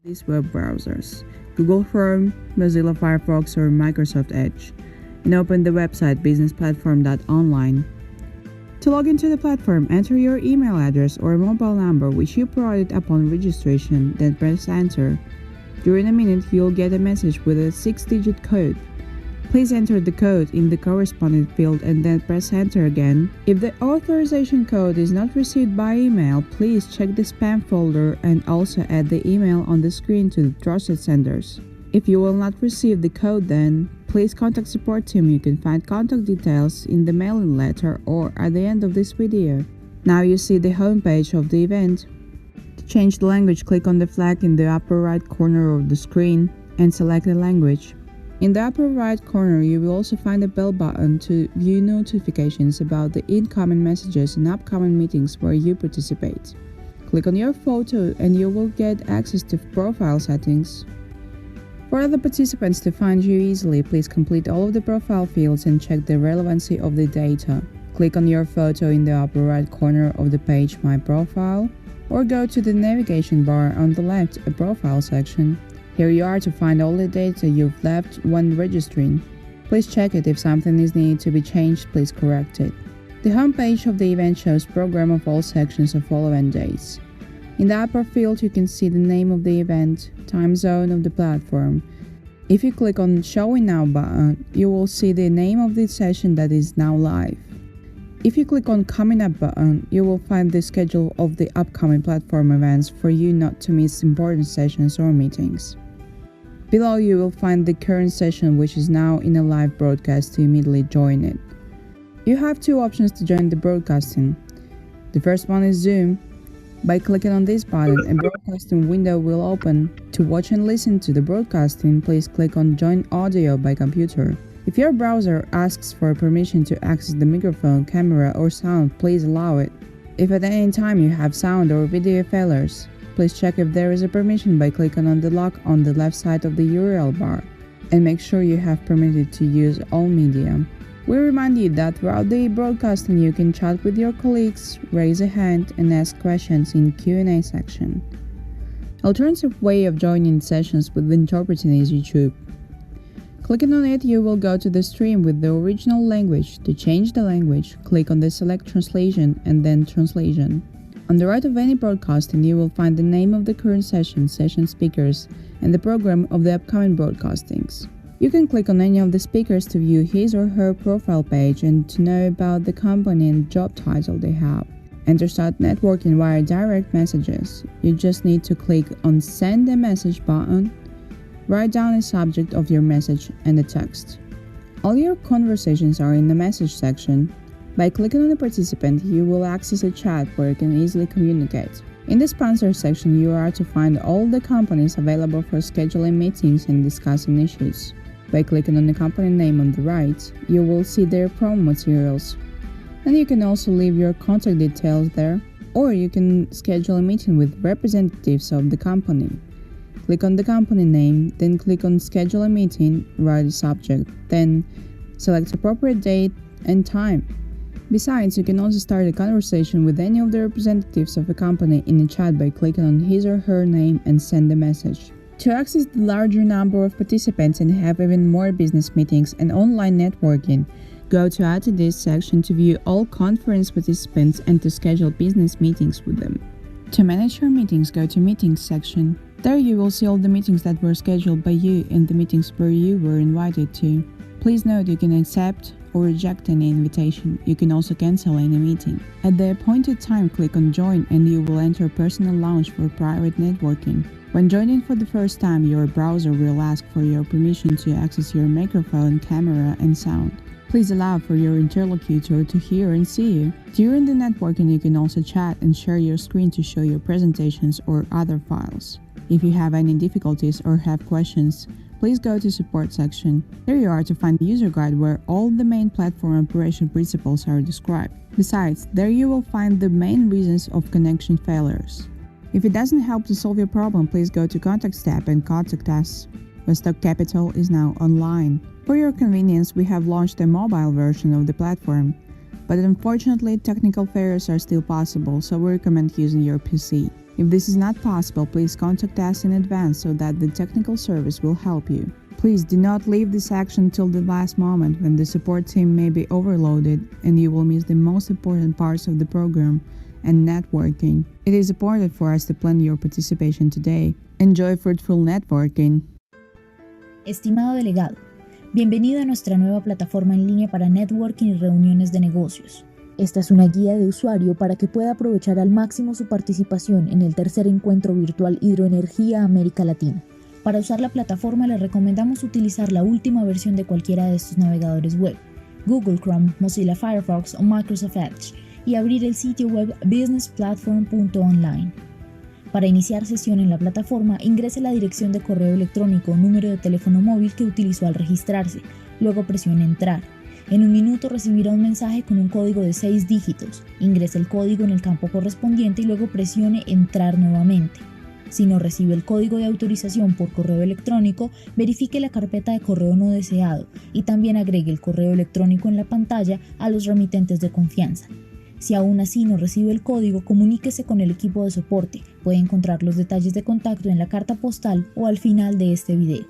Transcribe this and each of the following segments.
these web browsers, Google Chrome, Mozilla Firefox, or Microsoft Edge, and open the website businessplatform.online. To log into the platform, enter your email address or mobile number which you provided upon registration, then press enter. During a minute, you'll get a message with a 6-digit code. Please enter the code in the corresponding field and then press enter again. If the authorization code is not received by email, please check the spam folder and also add the email on the screen to the trusted senders. If you will not receive the code, then please contact support team. You can find contact details in the mailing letter or at the end of this video. Now you see the homepage of the event. To change the language, click on the flag in the upper right corner of the screen and select the language. In the upper right corner, you will also find a bell button to view notifications about the incoming messages and upcoming meetings where you participate. Click on your photo and you will get access to profile settings. For other participants to find you easily, please complete all of the profile fields and check the relevancy of the data. Click on your photo in the upper right corner of the page My Profile, or go to the navigation bar on the left, a Profile section. Here you are to find all the data you've left when registering. Please check it. If something is needed to be changed, please correct it. The homepage of the event shows program of all sections of all event days. In the upper field, you can see the name of the event, time zone of the platform. If you click on Showing Now button, you will see the name of the session that is now live. If you click on Coming Up button, you will find the schedule of the upcoming platform events for you not to miss important sessions or meetings. Below you will find the current session which is now in a live broadcast to immediately join it. You have two options to join the broadcasting. The first one is Zoom. By clicking on this button, a broadcasting window will open. To watch and listen to the broadcasting, please click on Join Audio by Computer. If your browser asks for permission to access the microphone, camera, or sound, please allow it. If at any time you have sound or video failures, please check if there is a permission by clicking on the lock on the left side of the URL bar, and make sure you have permitted to use all media. We remind you that throughout the broadcasting you can chat with your colleagues, raise a hand, and ask questions in Q&A section. Alternative way of joining sessions with interpreting is YouTube. Clicking on it, you will go to the stream with the original language. To change the language, click on the Select Translation and then Translation. On the right of any broadcasting, you will find the name of the current session, session speakers, and the program of the upcoming broadcastings. You can click on any of the speakers to view his or her profile page and to know about the company and job title they have. And to start networking via direct messages, you just need to click on Send a Message button, write down the subject of your message and the text. All your conversations are in the message section. By clicking on the participant, you will access a chat where you can easily communicate. In the sponsor section, you are to find all the companies available for scheduling meetings and discussing issues. By clicking on the company name on the right, you will see their promo materials. And you can also leave your contact details there, or you can schedule a meeting with representatives of the company. Click on the company name, then click on Schedule a Meeting, write the subject, then select appropriate date and time. Besides, you can also start a conversation with any of the representatives of a company in a chat by clicking on his or her name and send a message. To access the larger number of participants and have even more business meetings and online networking, go to Attendees section to view all conference participants and to schedule business meetings with them. To manage your meetings, go to Meetings section. There you will see all the meetings that were scheduled by you and the meetings where you were invited to. Please note you can accept or reject any invitation. You can also cancel any meeting. At the appointed time, click on Join and you will enter Personal Lounge for private networking. When joining for the first time, your browser will ask for your permission to access your microphone, camera, and sound. Please allow for your interlocutor to hear and see you. During the networking, you can also chat and share your screen to show your presentations or other files. If you have any difficulties or have questions, please go to Support section. There you are to find the user guide where all the main platform operation principles are described. Besides, there you will find the main reasons of connection failures. If it doesn't help to solve your problem, please go to Contacts tab and contact us. Weststock Capital is now online. For your convenience, we have launched a mobile version of the platform, but unfortunately technical failures are still possible, so we recommend using your PC. If this is not possible, please contact us in advance so that the technical service will help you. Please do not leave this action till the last moment when the support team may be overloaded and you will miss the most important parts of the program and networking. It is important for us to plan your participation today. Enjoy fruitful networking. Estimado delegado, bienvenido a nuestra nueva plataforma en línea para networking y reuniones de negocios. Esta es una guía de usuario para que pueda aprovechar al máximo su participación en el tercer encuentro virtual Hidroenergía América Latina. Para usar la plataforma le recomendamos utilizar la última versión de cualquiera de estos navegadores web, Google Chrome, Mozilla Firefox o Microsoft Edge, y abrir el sitio web businessplatform.online. Para iniciar sesión en la plataforma, ingrese la dirección de correo electrónico o número de teléfono móvil que utilizó al registrarse, luego presione Entrar. En un minuto recibirá un mensaje con un código de 6 dígitos. Ingrese el código en el campo correspondiente y luego presione Entrar nuevamente. Si no recibe el código de autorización por correo electrónico, verifique la carpeta de correo no deseado y también agregue el correo electrónico en la pantalla a los remitentes de confianza. Si aún así no recibe el código, comuníquese con el equipo de soporte. Puede encontrar los detalles de contacto en la carta postal o al final de este video.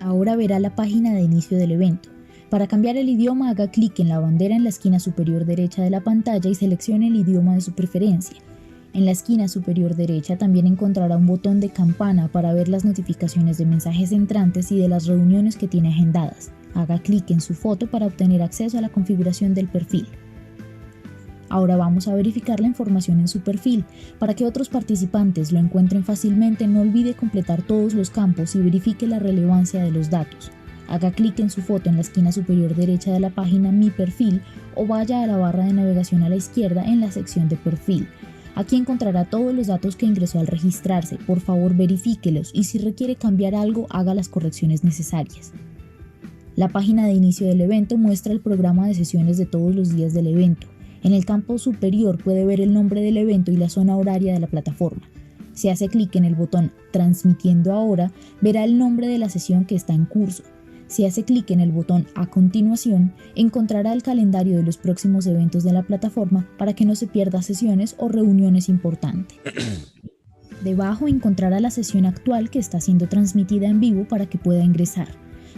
Ahora verá la página de inicio del evento. Para cambiar el idioma, haga clic en la bandera en la esquina superior derecha de la pantalla y seleccione el idioma de su preferencia. En la esquina superior derecha también encontrará un botón de campana para ver las notificaciones de mensajes entrantes y de las reuniones que tiene agendadas. Haga clic en su foto para obtener acceso a la configuración del perfil. Ahora vamos a verificar la información en su perfil. Para que otros participantes lo encuentren fácilmente, no olvide completar todos los campos y verifique la relevancia de los datos. Haga clic en su foto en la esquina superior derecha de la página Mi perfil o vaya a la barra de navegación a la izquierda en la sección de perfil. Aquí encontrará todos los datos que ingresó al registrarse. Por favor, verifíquelos y si requiere cambiar algo, haga las correcciones necesarias. La página de inicio del evento muestra el programa de sesiones de todos los días del evento. En el campo superior puede ver el nombre del evento y la zona horaria de la plataforma. Si hace clic en el botón Transmitiendo ahora, verá el nombre de la sesión que está en curso. Si hace clic en el botón A continuación, encontrará el calendario de los próximos eventos de la plataforma para que no se pierda sesiones o reuniones importantes. Debajo encontrará la sesión actual que está siendo transmitida en vivo para que pueda ingresar.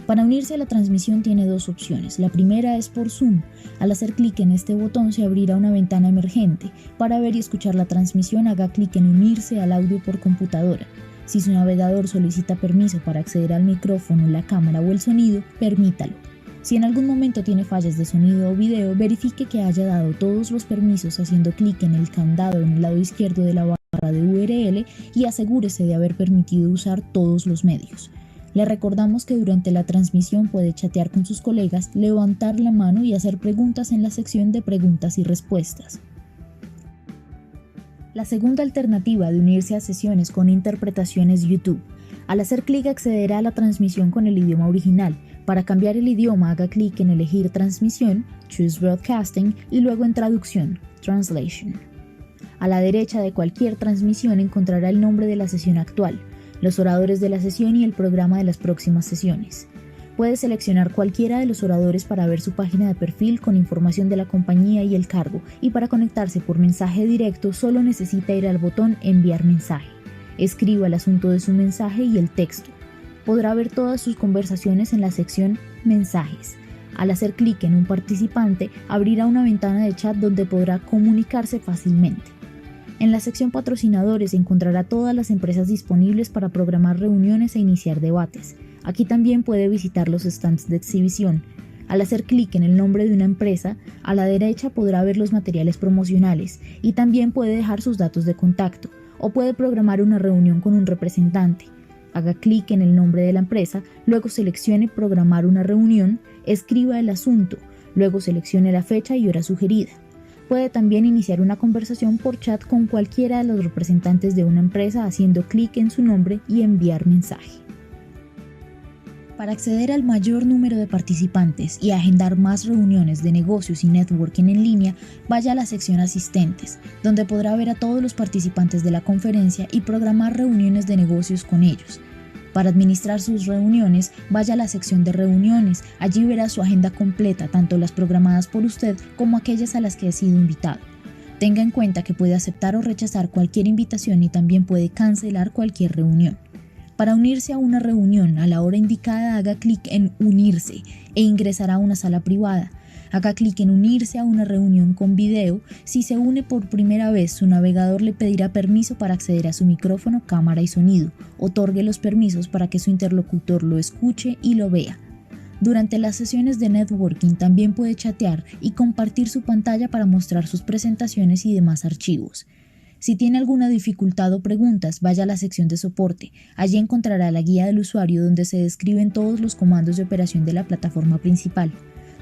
Para unirse a la transmisión tiene dos opciones. La primera es por Zoom. Al hacer clic en este botón se abrirá una ventana emergente. Para ver y escuchar la transmisión, haga clic en Unirse al audio por computadora. Si su navegador solicita permiso para acceder al micrófono, la cámara o el sonido, permítalo. Si en algún momento tiene fallas de sonido o video, verifique que haya dado todos los permisos haciendo clic en el candado en el lado izquierdo de la barra de URL y asegúrese de haber permitido usar todos los medios. Le recordamos que durante la transmisión puede chatear con sus colegas, levantar la mano y hacer preguntas en la sección de preguntas y respuestas. La segunda alternativa de unirse a sesiones con interpretación es YouTube. Al hacer clic accederá a la transmisión con el idioma original. Para cambiar el idioma haga clic en elegir transmisión, Choose Broadcasting y luego en traducción, Translation. A la derecha de cualquier transmisión encontrará el nombre de la sesión actual, los oradores de la sesión y el programa de las próximas sesiones. Puede seleccionar cualquiera de los oradores para ver su página de perfil con información de la compañía y el cargo, y para conectarse por mensaje directo solo necesita ir al botón Enviar mensaje. Escriba el asunto de su mensaje y el texto. Podrá ver todas sus conversaciones en la sección Mensajes. Al hacer clic en un participante, abrirá una ventana de chat donde podrá comunicarse fácilmente. En la sección Patrocinadores encontrará todas las empresas disponibles para programar reuniones e iniciar debates. Aquí también puede visitar los stands de exhibición. Al hacer clic en el nombre de una empresa, a la derecha podrá ver los materiales promocionales y también puede dejar sus datos de contacto o puede programar una reunión con un representante. Haga clic en el nombre de la empresa, luego seleccione Programar una reunión, escriba el asunto, luego seleccione la fecha y hora sugerida. Puede también iniciar una conversación por chat con cualquiera de los representantes de una empresa haciendo clic en su nombre y enviar mensaje. Para acceder al mayor número de participantes y agendar más reuniones de negocios y networking en línea, vaya a la sección Asistentes, donde podrá ver a todos los participantes de la conferencia y programar reuniones de negocios con ellos. Para administrar sus reuniones, vaya a la sección de Reuniones. Allí verá su agenda completa, tanto las programadas por usted como aquellas a las que ha sido invitado. Tenga en cuenta que puede aceptar o rechazar cualquier invitación y también puede cancelar cualquier reunión. Para unirse a una reunión a la hora indicada, haga clic en Unirse e ingresará a una sala privada. Haga clic en Unirse a una reunión con video. Si se une por primera vez, su navegador le pedirá permiso para acceder a su micrófono, cámara y sonido. Otorgue los permisos para que su interlocutor lo escuche y lo vea. Durante las sesiones de networking también puede chatear y compartir su pantalla para mostrar sus presentaciones y demás archivos. Si tiene alguna dificultad o preguntas, vaya a la sección de soporte. Allí encontrará la guía del usuario donde se describen todos los comandos de operación de la plataforma principal.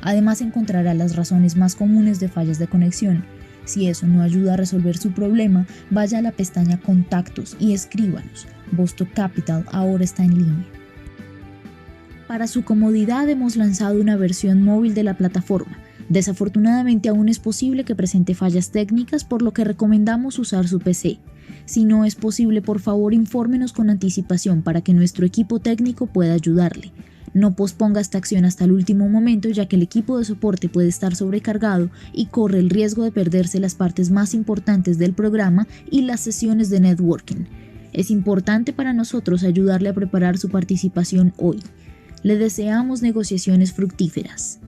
Además encontrará las razones más comunes de fallas de conexión. Si eso no ayuda a resolver su problema, vaya a la pestaña Contactos y escríbanos. Bosto Capital ahora está en línea. Para su comodidad hemos lanzado una versión móvil de la plataforma. Desafortunadamente aún es posible que presente fallas técnicas, por lo que recomendamos usar su PC. Si no es posible, por favor infórmenos con anticipación para que nuestro equipo técnico pueda ayudarle. No posponga esta acción hasta el último momento, ya que el equipo de soporte puede estar sobrecargado y corre el riesgo de perderse las partes más importantes del programa y las sesiones de networking. Es importante para nosotros ayudarle a preparar su participación hoy. Le deseamos negociaciones fructíferas.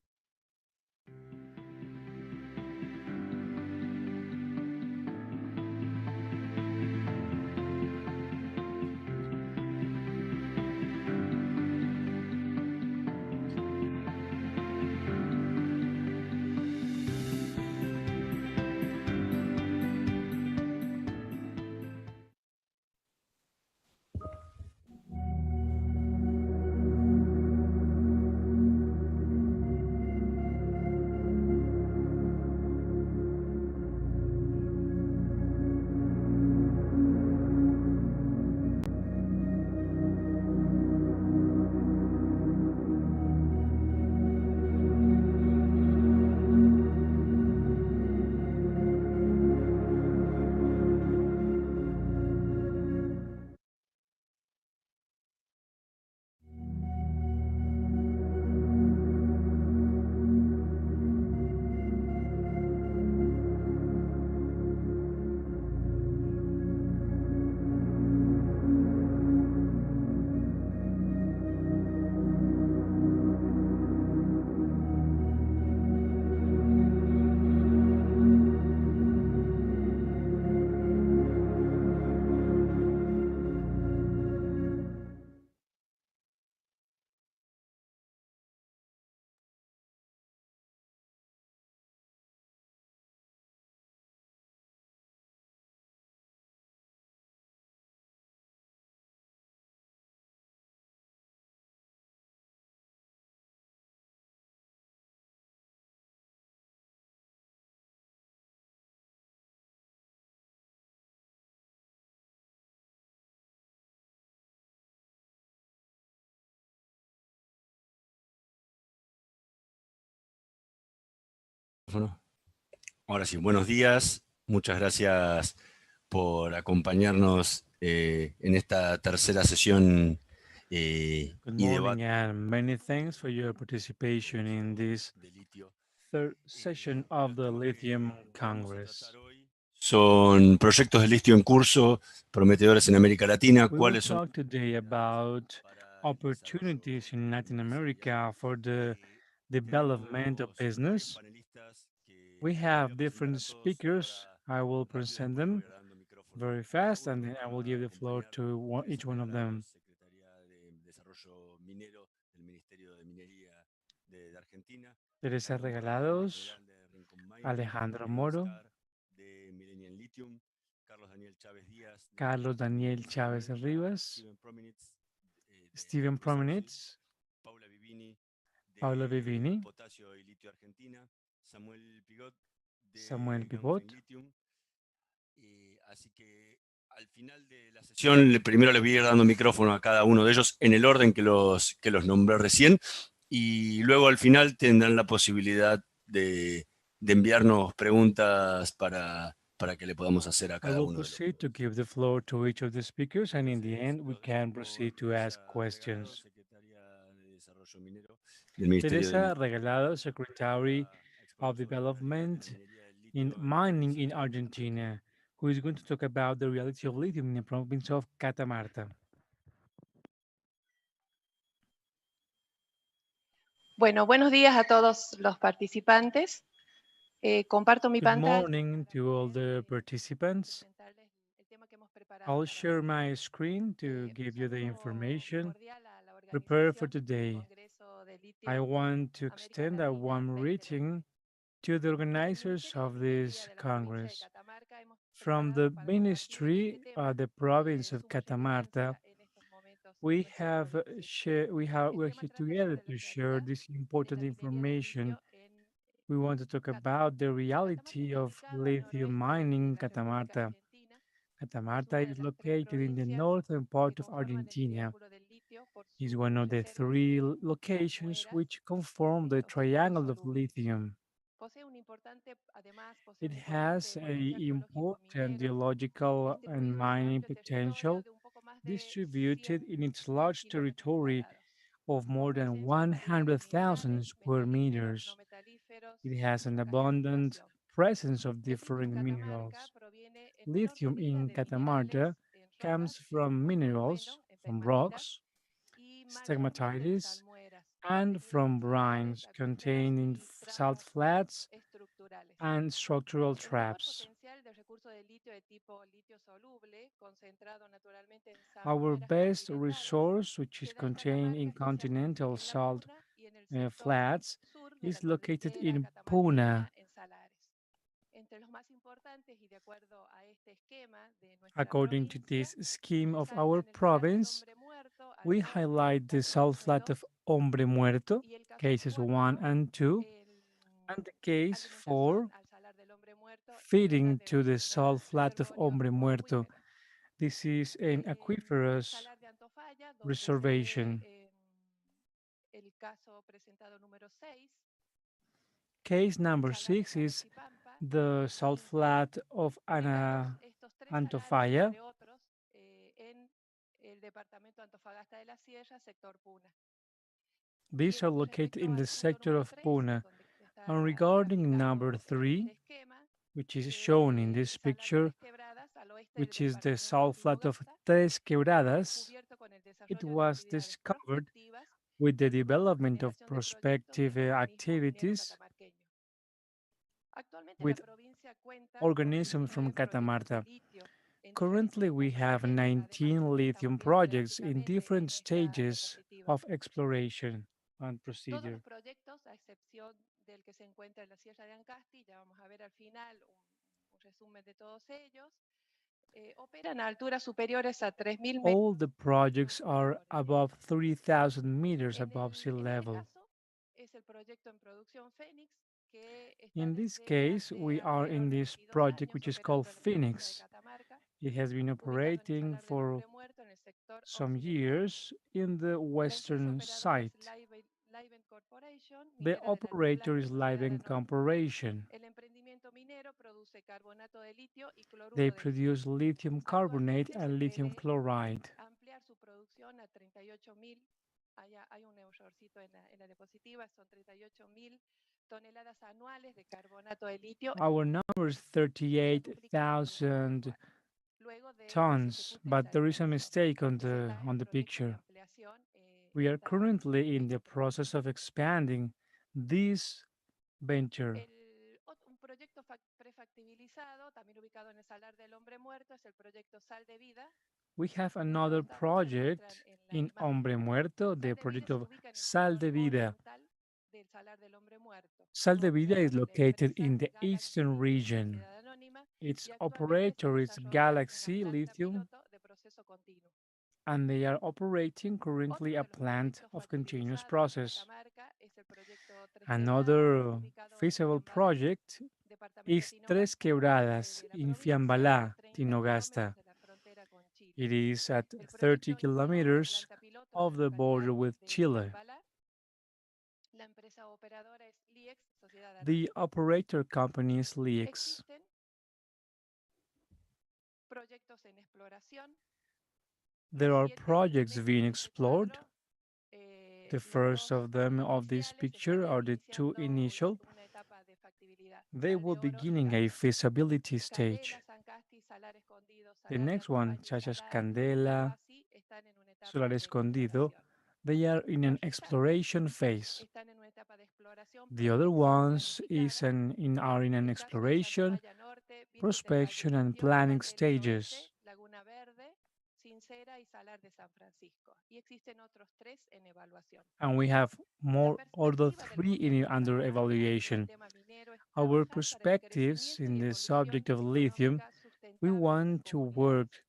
Bueno, ahora sí, buenos días. Muchas gracias por acompañarnos en esta tercera sesión Good y morning debate and many thanks for your participation in this de litio. third session of the Los temas Lithium que queremos Congress. tratar hoy son proyectos de litio en curso, prometedores en América Latina, We will cuáles son talk today about para el desarrollo opportunities in Latin comercial. America for the development of Tenemos varios business. panelistas We que los voy a have presentar a different todos speakers. ahora I will rápido, present después le voy them a ir dando micrófono very a cada fast and uno. then I will give Está the floor Elian to Luis each one of Arreglado, them. Secretaría de Desarrollo Minero del Ministerio de Minería de Argentina. Teresa Alejandro Moro, Regalados, general de Rincon Mining, Alejandro Diego Moro, Iscar de Millennium Lithium, Carlos Daniel Chávez Díaz de Carlos Daniel Chávez Latinoamérica, Rivas, Steven Prominitz de Steven TSMC, Prominitz, Paula Vivini Paula de Vivini, Potasio y Litio Argentina, Samuel Pigot Samuel de Pivot. Ganfeng Lithium. Así que al final de la sesión, primero les voy a ir dando micrófono a cada uno de ellos en el orden que los nombré recién, y luego al final tendrán la posibilidad de enviarnos preguntas para que le podamos hacer a I cada will uno de los. proceed to give the floor to each of the speakers, and in the Entonces, end, we los dejo can con proceed to Teresa ask Regalado, questions. secretaria de Desarrollo Minero del Ministerio Teresa Regalado, que Secretary va a exponer of sobre los planes de Development, minería del in mining in Argentina, who is going to talk about the reality of lithium in the province of Catamarca. Bueno, buenos días a todos los participantes. Comparto mi Good pantalla. morning to all the participants. Presentarles el tema que hemos preparado I'll para share hoy. my screen to give you the Saludo information cordial a la prepared for organización del today. Congreso de I Litio want to América extend a Latina warm 2020. greeting to the Desde el organizers Ministerio of de Minería this de la provincia de Congress. Catamarca hemos From preparado the para compartir este ministry tema of the province de of suma Catamarca, relevancia en estos momentos en we nuestro have país. we're El tema here trata together sobre to la share realidad this de important la minería de information. litio en We want to talk about Catamarca. the Catamarca reality está of ubicado al lithium noroeste mining de in la República Catamarca. Argentina. Es Catamarca una de is las tres located in the provincias northern que part of conforman el Argentina. Triángulo del Litio por Is sus one of the reservas three en las locations mueras which de conform the estos litio triangle of solubles. lithium. Posee It un has importante a potencial geológico important minero, geological and distribuido en un mining amplio territorio potential, de un poco más de distributed 100 in its large kilómetros territory cuadrados, of more con than presencia abundante de 100,000 minerales, square metalíferos, no meters. metalíferos It y has su an abundant calificación. presence of El litio en different Catamarca minerals. proviene en menor Lithium medida in de minerales Catamarca en comes rocas from como minerals, gravelo en from pegmatitas rocks, y mayormente de stegmatitis, salmueras, and contenidas en from salares, brines acuíferos containing y salt tramos flats estructurales. and structural El mayor traps. potencial del recurso de litio de tipo litio soluble, concentrado naturalmente en Our salmueras best continentales, resource, which is se da en contained in Catamarca especialmente continental en la salt Puna y en el sector flats, sur de la is located cordillera in catamarqueña Puna. en salares. Entre los más importantes y de acuerdo a este esquema de nuestra According to provincia, this scheme of our resaltan el salar del province, Hombre Muerto al we norte, highlight the caso salt uno y flat of 2, Hombre Muerto, y el caso cases 1 4, and 2, el and the case alimentación 4, al salar del Hombre Muerto de una feeding de to las the salt denominadas flat of reservorios Hombre o Muerto. acuíferos. This is an El aquiferous salar de Antofalla, donde se ve reservation. el caso presentado número 6, Case el number salar de 6 is Carochipampa the y salt 5, flat of ubicados estos tres salares, Antofalla. entre otros, en el departamento de Antofagasta de la Sierra, sector Puna. These Bien, are con located respecto in the al punto sector número of 3, Puna. donde And está regarding number graficado en 3, este esquema, which is shown in el this salar de picture, Tres Quebradas, al oeste del which is the departamento de salt flat of Antofagasta, Tres fue Quebradas, descubierto con el it desarrollo de was actividades discovered prospectivas with the en su development of generación de proyectos prospective en el organismo minero activities catamarqueño. Actualmente la with provincia cuenta con organisms from 19 proyectos de Catamarca. litio en diferentes Currently, we etapas, have además de 19 los que estamos lithium viendo projects in gráficamente different en esta stages diapositiva. of exploration and Todos los procedure. proyectos, a excepción del que se encuentra en la Sierra de Ancasti, ya vamos a ver al final un resumen de todos ellos, operan a alturas superiores a 3.000 All metros the projects are sobre el above nivel. 3,000 meters En, above sea en este level. caso, es el proyecto en producción Fénix, que está In this desde case, hace we are alrededor in de this 22 project, años which is called operando en la provincia de Phoenix. Catamarca, It has been ubicado en el operating Salar del for Hombre Muerto en el sector some occidental. years in the La empresa western operadora es site. Livent Corporation, The minera de la operator Atlántida, is sociedad Livent anónima. Corporation. El emprendimiento minero produce carbonato de litio y They cloruro de litio. produce lithium carbonate Actualmente se and lithium prevé chloride. ampliar su producción a 38.000, allá hay un errorcito en la diapositiva, son 38.000 toneladas anuales de carbonato de litio. Our number is Se duplicará en el próximo 38,000 año, luego de que se tons, ejecute but esa there is a expansión. mistake on Se está en the proyecto de picture. ampliación We are currently in dicho the process proyecto. of expanding this venture. Un proyecto prefactibilizado, también ubicado en el Salar del Hombre Muerto, es el proyecto Sal de Vida. We have Como another todos datos se muestran project en la in imagen. Hombre Muerto, the Sal de Vida project se of ubica en el Sal sector de Vida. oriental del Salar del Hombre Muerto. Sal de Fue Vida is operado por la located empresa in the eastern Galaxy, region. sociedad anónima, Its y actualmente se operator is desarrolla una Galaxy planta Lithium, piloto de proceso continuo. and they are operating Otro currently a de los plant proyectos of continuous factibilizados en process. Catamarca es el proyecto Tres Quebradas, Another ubicado en feasible Fiambalá, project departamento de is Tres Tinogasta, al norte Quebradas de la in provincia, a Fiambalá, 30 kilómetros Tinogasta. de la frontera con Chile. It is at El 30 proyecto inició una kilometers planta piloto en la of the localidad border with de Chile. Fiambalá. La empresa operadora es LIEX, sociedad The anónima. operator company is LIEX. Existen proyectos en exploración. There are 7 projects actualmente being en este explored. cuadro. The Los first dos of them of this iniciales están picture are the two iniciando initial. una etapa de factibilidad. they Sal de will Oro, beginning a feasibility stage. Candela, Sancasti, Salar Escondido, The Salar de next one, Atabaño y such as Salar, Candela, Huasi, están en una etapa Solar de Escondido, exploración. they are in an Pajillas exploration phase. están en una etapa de exploración, The other prospección ones planificada. are in En an el caso de exploration, Santolaya Norte, Virgen del Valle prospection, and Indio, planning Mantel Oeste, stages. Laguna Verde, Sincera y Salar de San Francisco. Y existen otros 3 en evaluación. And we have La more other perspectiva del 3 gobierno under salvadoreño en el evaluation. tema minero es Our trabajar para el perspectives crecimiento in y the evolución subject of lithium, económica we sustentable de las want to comunidades, work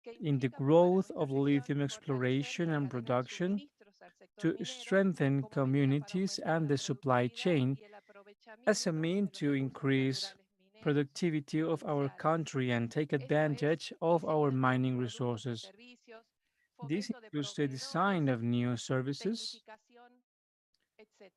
que in the implica, para growth nuestra of región, lithium fortalecer exploration la and cadena de production suministros al sector to minero strengthen como medida para communities aumentar and la the supply productividad chain y el as a aprovechamiento mean de los to recursos increase naturales mineros productivity of our provinciales. country and take Esto es advantage of our diseño de nuevos mining productos y resources. servicios, This fomento de includes the proveedores, design of new services, tecnificación, etc.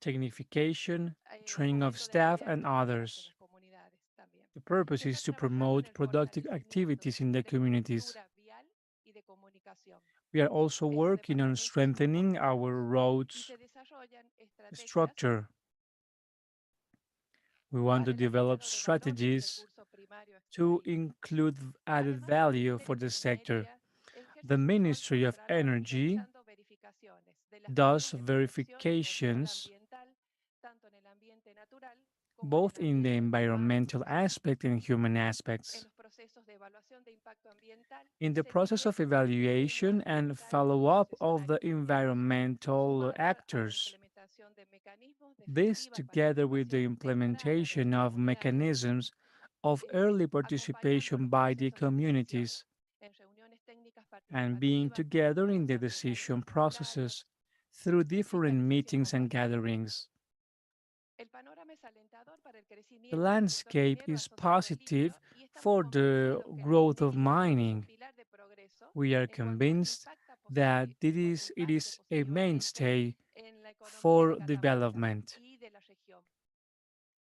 technification, training of Fomento de staff, actividades and productivas en others. las comunidades también. The Se purpose está is to trabajando en promote el productive fortalecimiento activities in de the la communities. infraestructura vial y de comunicación. We are also En los working on departamentos más strengthening our poblados y roads se desarrollan estrategias structure. We want para to el develop agregado de valor del strategies recurso primario to extraído. include added Además, el value for Ministerio the de sector. Minería ejerce The su rol Ministry of contralor Energy realizando verificaciones de las does medidas de protección y control verifications ambiental, tanto en el ambiente natural como en both el in the ambiente urbano. environmental aspect and human En aspects. los procesos de evaluación de impacto ambiental In the se process mide of el desempeño evaluation and ambiental de los follow-up of the concesionarios mineros, environmental sumado a la actors. implementación de mecanismos de This, efectiva together with the participación temprana de las implementation of comunidades, mechanisms of early acompañando participation los by the procesos de decisión communities, en reuniones técnicas and being participativas con los together in foros the ambientales decision articulados, processes through en different fiscalización meetings and compartida. gatherings. El panorama es alentador para el The crecimiento del sector landscape minero is asociado al positive litio y estamos for the convencidos que la growth of minería es un mining. pilar de progreso We are en cuanto convinced that it impacte is a positivamente mainstay en la economía de for Catamarca development. y de la región,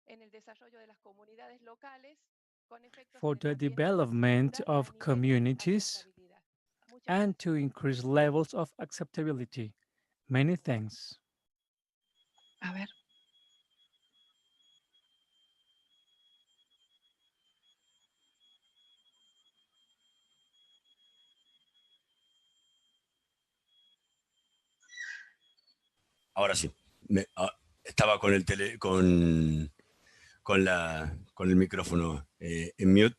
en el desarrollo de las comunidades locales con efectos For en el the ambiente y la development seguridad a of nivel de communities, aceptabilidad. Muchas and gracias. to increase levels of acceptability. Many thanks. A ver. Ahora sí. Estaba con con el micrófono en mute.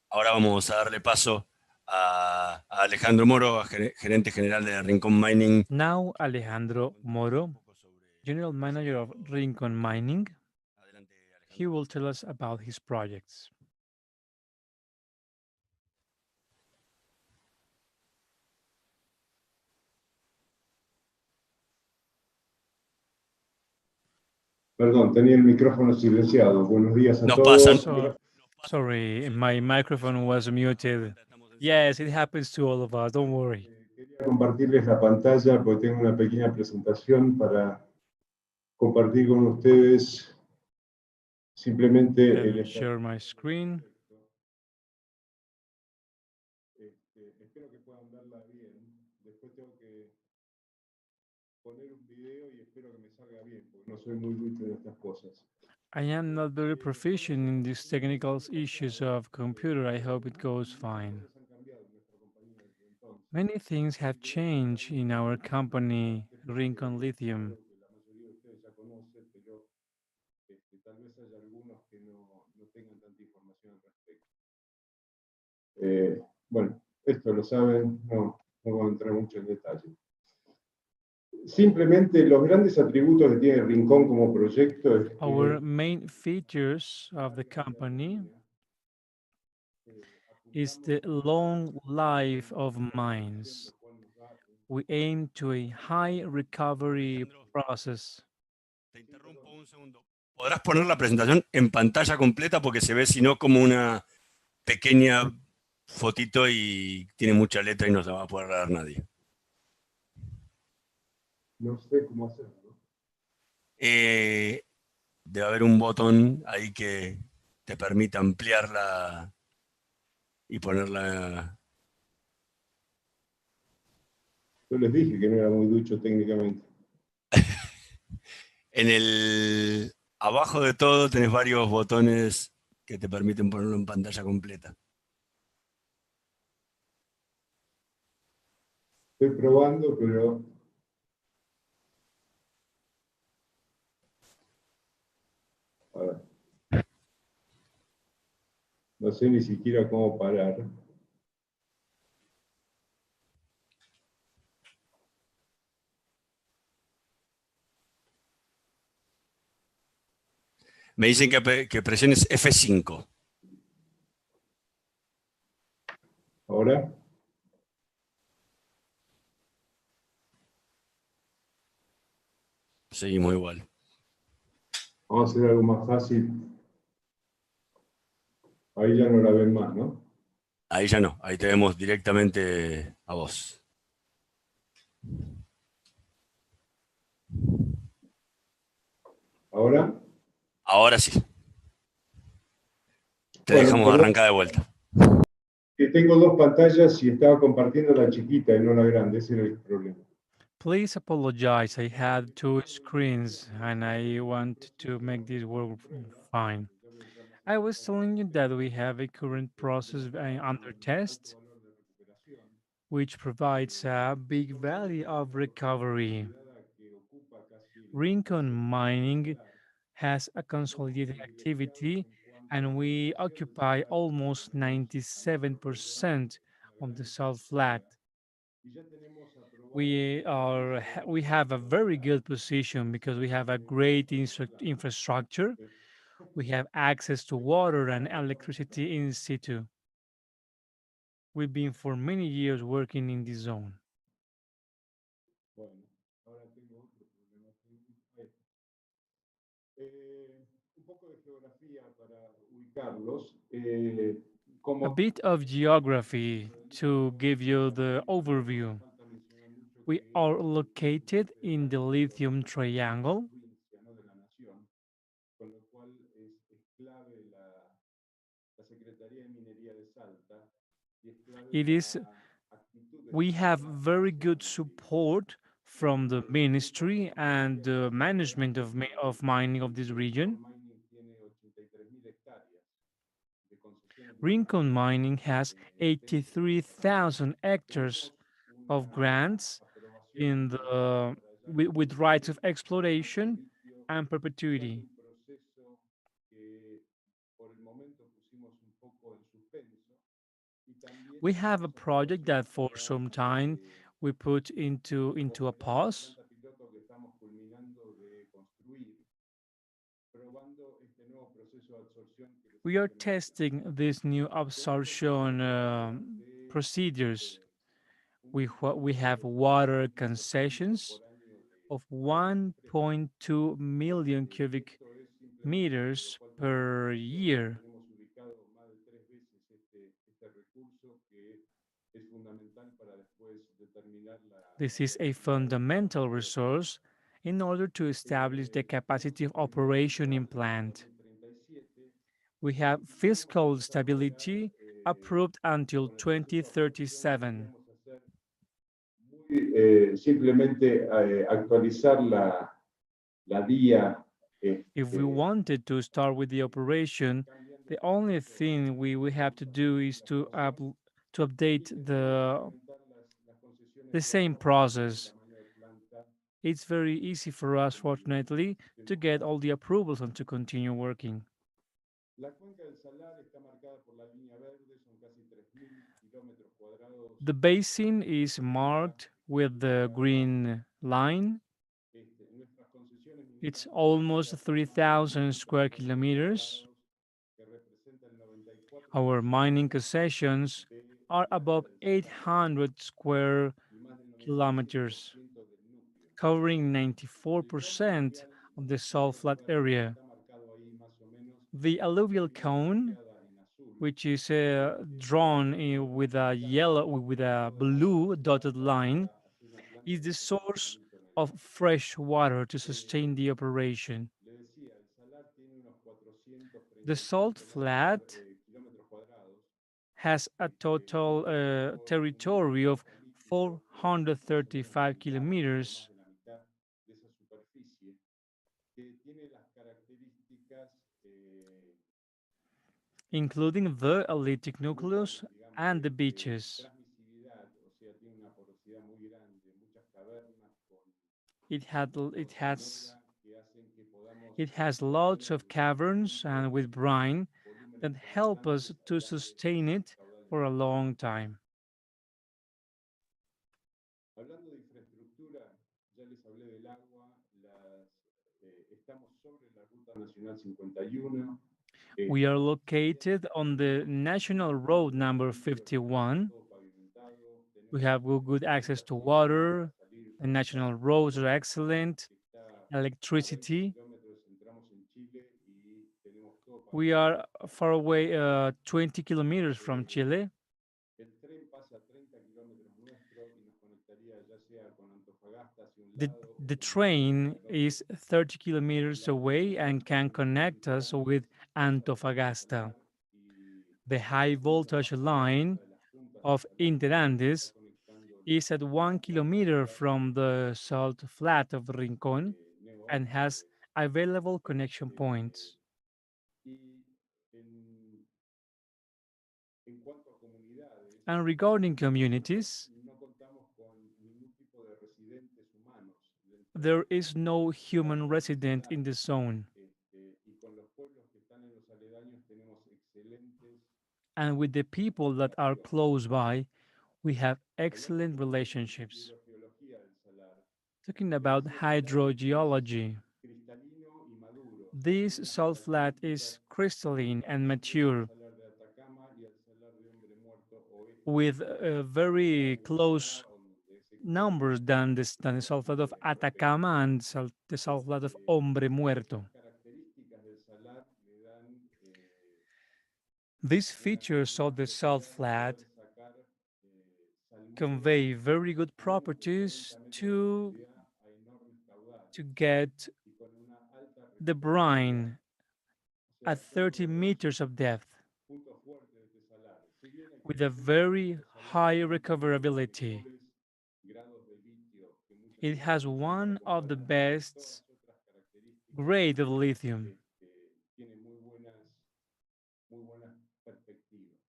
Ahora vamos a darle paso a Alejandro Moro, gerente general de Rincón Mining. Now, Alejandro Moro, General Manager of Rincon Mining, Adelante, he Alejandro. will tell us about his projects. Perdón, tenía el micrófono silenciado. Buenos días a Nos todos. pasan. Sorry, my microphone was muted. Yes, it happens to all of us, don't worry. Quería compartirles la pantalla porque tengo una pequeña presentación para compartir con ustedes simplemente Let me el share my screen. espero que puedan verla bien. Después tengo que poner un video y espero que me salga bien, porque no soy muy ducho en estas cosas. I am not very proficient in these technical issues of computer. I hope it goes fine. Many things have changed in our company, Rincon Lithium. Creo que la mayoría de ustedes ya conocen, pero tal vez haya algunos que no tengan tanta información al respecto. Bueno, esto lo saben, no voy a entrar mucho en detalle. Simplemente los grandes atributos que tiene Rincón como proyecto es Our que main features of the company is the long life of mines. We aim to a high recovery Alejandro, process. te interrumpo un segundo. ¿Podrás poner la presentación en pantalla completa? Porque se ve, si no, como una pequeña fotito y tiene mucha letra y no se va a poder leer nadie. no sé cómo hacerlo. Debe haber un botón ahí que te permita ampliarla y ponerla. Yo les dije que no era muy ducho técnicamente. Abajo de todo tenés varios botones que te permiten ponerlo en pantalla completa. Estoy probando, pero a ver, no sé ni siquiera cómo parar. Me dicen que presiones F5. Ahora Seguimos igual. vamos a hacer algo más fácil. Ahí ya no la ven más, ¿no? Ahí ya no, ahí te vemos directamente a vos. Ahora, Ahora sí, te bueno, dejamos perdón, arrancar de vuelta. que tengo dos pantallas y estaba compartiendo la chiquita y no la grande, ese era el problema. Please apologize. I had two screens and I want to make this work fine. I was telling you that we have a current process under test, which provides a big value of recovery. Rincon mining has a consolidated activity and we occupy almost 97% of the salt flat. We have a very good position because we have a great infrastructure. We have access to water and electricity in situ. We've been for many years working in this zone. Bueno, ahora tengo otro problema. Un poco de geografía para ubicarlos. A Como bit of geography to give you the overview. falta mencionar mucho We que are located in the Lithium Triangle. provincia, ¿no? De la nación, con lo cual es clave la Secretaría de Minería de Salta y es clave It is la actitud de we have Salta very hacia la good minería. support from the Por ejemplo, ministry and the management of mining of this Rincon region. Mining tiene 83.000 hectáreas de concesiones Rincon limitadas Mining has dentro de esa zona. 83,000 hectares Tenemos of una grants aprobación in the with rights of exploration litio and y hay perpetuity. un proceso que por el momento pusimos un poco en suspenso y también We have a estamos project that aprovechando for ahora some time we put into a la pause. planta piloto que estamos culminando de construir, probando este nuevo proceso de absorción que les We are había mencionado. testing these new absorption De procedures. We have un water cúbico concessions por año of de 1.2 million cubic esto es simplemente por lo meters cual me llama la per atención, porque year. tenemos ubicado más de 3 veces este recurso que es fundamental para después determinar la This is a viabilidad de la fundamental capacidad de resource producción. in order to establish the Tenemos capacity of operation estabilización in hasta el plant. 2037 We y have vamos a fiscal tratar de llegar stability approved until con el proceso de absorción, 2037. queríamos hacer muy simplemente actualizar la vía If we wanted to start with the operation, cambiando the el only circuito thing we have to do is la aprobación. to update Viste que para implementar las the concesiones de same agua para cualquier process. tamaño de planta, It's very easy for us, fortunately, to get all the approvals and to continue working. la cuenca del Salar está marcada por la línea verde, son casi 3.000 kilómetros cuadrados The basin is marked with the green line. nuestras concesiones It's mineras almost profundas son más de 3,000 1.000 square kilómetros kilometers. cuadrados, que representa el Our 94% mining concessions are del área above del Salar 800 square y más del kilometers, 97% del núcleo. covering El fondo 94% aluvial of the de salt este flat lugar area. está marcado ahí más o menos The con la alluvial línea cone, bronceada en azul, which is que drawn with a yellow with a toda el agua blue que llega dotted acá line, para hacer una planta is de the source procesamiento of energético. fresh water to sustain the operation. Le decía, el salar tiene unos The 436 salt flat kilómetros cuadrados, has a total territory of de litio, pero 435 más kilometers. de la mitad de esa superficie including the elliptic nucleus and the beaches. It had it has lots of caverns and with brine that help us to sustain it for a long time. Hablando de infraestructura, ya les hablé del agua, estamos sobre la Ruta Nacional 51. We are located on the National Road number 51. We have good access to water. The national roads are excellent. Electricity. We are far away, 20 kilometers from Chile. El tren pasa a 30 kilómetros nuestro y nos conectaría ya sea con Antofagasta hacia un The, lado o the con Salta train hacia el is otro. 30 kilometers away and can connect us with Antofagasta. The high voltage line of Interandes is at 1 kilometer from the salt flat of Rincon and has available connection points. Y en cuanto a comunidades, And regarding communities, no contamos con ningún tipo de residentes humanos dentro there is no human del resident salar. in the zone. Y con los pueblos que están en los aledaños tenemos excelentes. And with the people that are close by, we have Hablando excellent un poco de relationships. hidrogeología del salar, Talking les about decía que el agua hydrogeology, es cristalino y maduro. this Tiene las salt flat características is crystalline and parecidas al mature salar de Atacama y al salar de Hombre Muerto oeste, with very de close Bogotá, o donde ese que se numbers than the salt flat of Atacama and the salt flat of Hombre Muerto. Esas características del salar le dan These features una of the salt capacidad de flat poder sacar salmuera convey very good de properties 40 metros de to profundidad a enormes caudales get y con una alta the recuperabilidad. brine O sea, at son uno 30 de los meters of depth puntos fuertes de este salar. Si bien with a existen very otros salares high con recoverability. mejores grados de litio que muchas It has otras one of the compañías con best todas otras características, grade of lithium. tiene muy buenas perspectivas.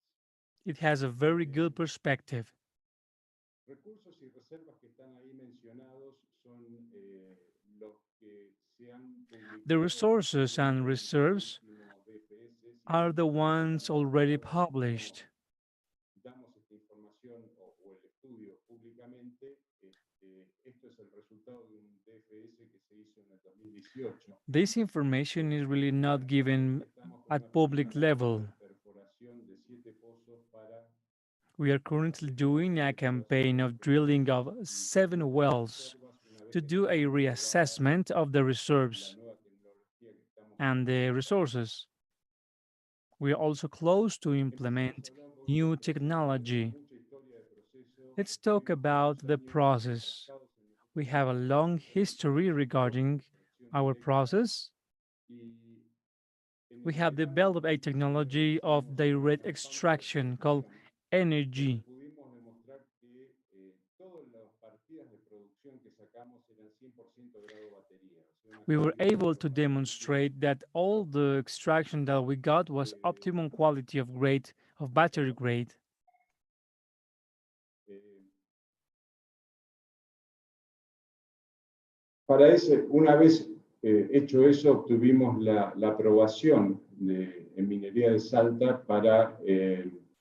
It has a very good perspective. Recursos y reservas que están ahí mencionados son los que se han The publicado resources and dentro de los reserves últimos DFS. Si are bien the nosotros ones already published. damos esta información o el estudio públicamente, esto es el resultado de un DFS que se hizo en el 2018. This information is really not given Estamos con una at primera public campaña level. de perforación de 7 pozos para We are currently doing a campaign of drilling of 7 wells to do a reassessment of the reserves and the resources. We are also close to implement new technology. Let's talk about the process. We have a long history regarding our process. We have developed a technology of direct extraction called energy. We were able to demonstrate that all the extraction that we got was optimum quality of grade, of battery grade. Para ese, una vez hecho eso, obtuvimos la aprobación en minería de Salta para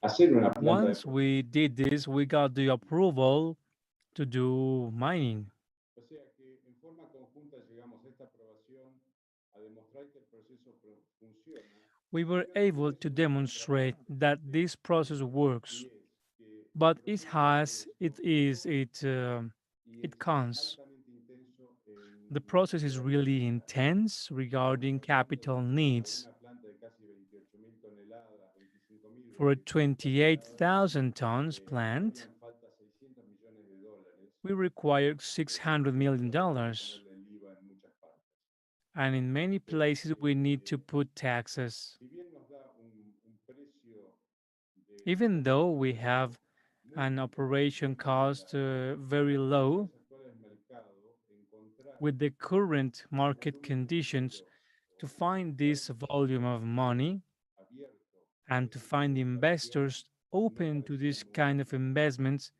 hacer una planta de Once we did this, we got the approval to do mining. O sea que en forma conjunta llegamos a esta aprobación a demostrar que el proceso funciona. We were able to demonstrate that this process works, but it counts. The process is really intense regarding capital needs. For a 28,000 tons plant, we require $600 million. And in many places, we need to put taxes. Even though we have an operation cost very low, with the current market conditions, to find this volume of money and to find investors open to this kind of investments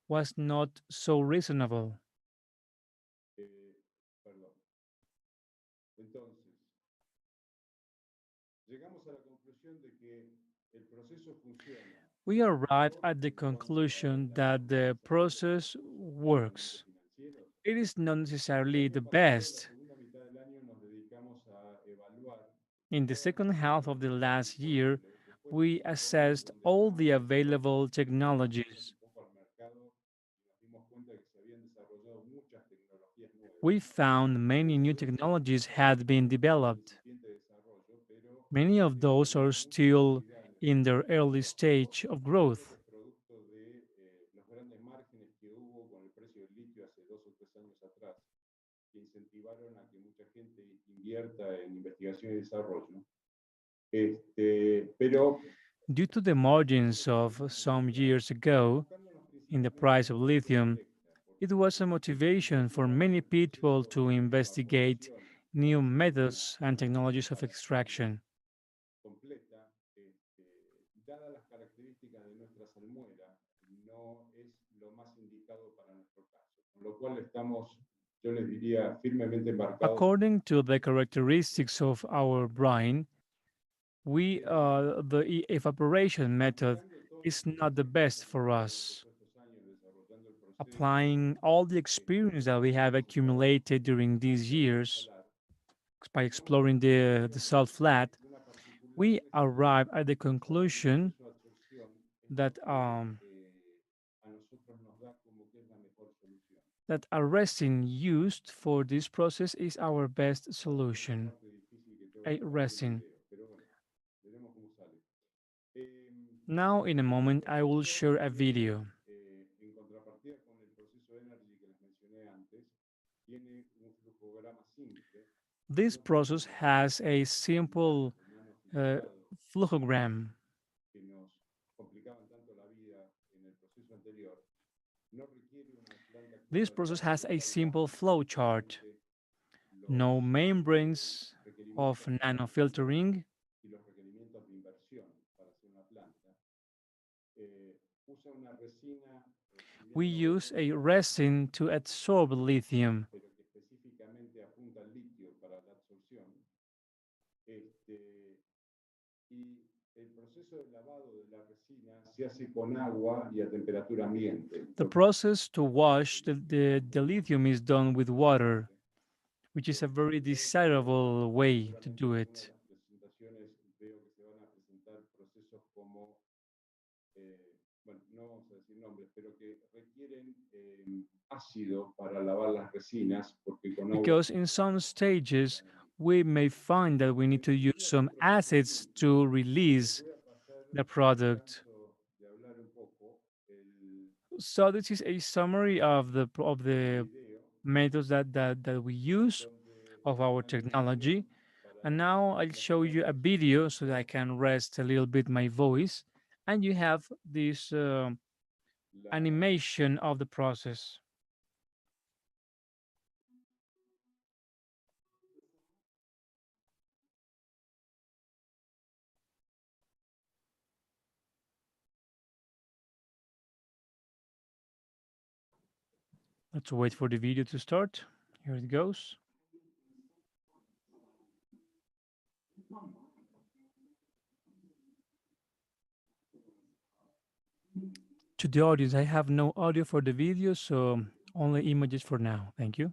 was not so reasonable. Perdón. Entonces, llegamos a la conclusión de que el proceso funciona. We arrived at the conclusion that the process works. It is not necessarily the best. In the second half of the last year, we assessed all the available technologies. We found many new technologies had been developed. Many of those are still in their early stage of growth. Que incentivaron a que mucha gente invierta en investigación y desarrollo. Pero Due to the margins of some years ago in the price of lithium, it was a motivation for many people to investigate new methods and technologies of extraction. completa, dadas las características de nuestra salmuera, no es lo más indicado para nuestro caso. Con lo cual estamos, yo les diría, firmemente embarcados. According to the characteristics of our brine, the evaporation method is not the best for us. Applying all the experience that we have accumulated during these years by exploring the salt flat, we arrive at the conclusion that that a resin used for this process is our best solution. A resin. Now, in a moment, I will share a video. En contrapartida con el proceso Energy que les mencioné antes, tiene un flujograma simple. This process has a simple flujogram. Que nos complicaban tanto la vida en el proceso anterior. No requiere una planta. This process has a simple flow chart. No membranes of nanofiltering. Y los requerimientos de inversión para hacer una planta. Usa una resina. We use a resin to absorb lithium. Pero que específicamente apunta al litio para la absorción. Y el proceso de lavado de la resina se hace con agua y a temperatura ambiente. The process to wash the lithium is done with water, which is a very desirable way to do it. Veo que se van a presentar procesos como, bueno, no vamos a decir nombres, pero que requieren ácido para lavar las resinas, porque con agua. Because in some stages, we may find that we need to use some acids to release the product. So this is a summary of the methods that we use of our technology. And now I'll show you a video so that I can rest a little bit my voice. And you have this animation of the process. Let's wait for the video to start. Here it goes. To the audience, I have no audio for the video, so only images for now. Thank you.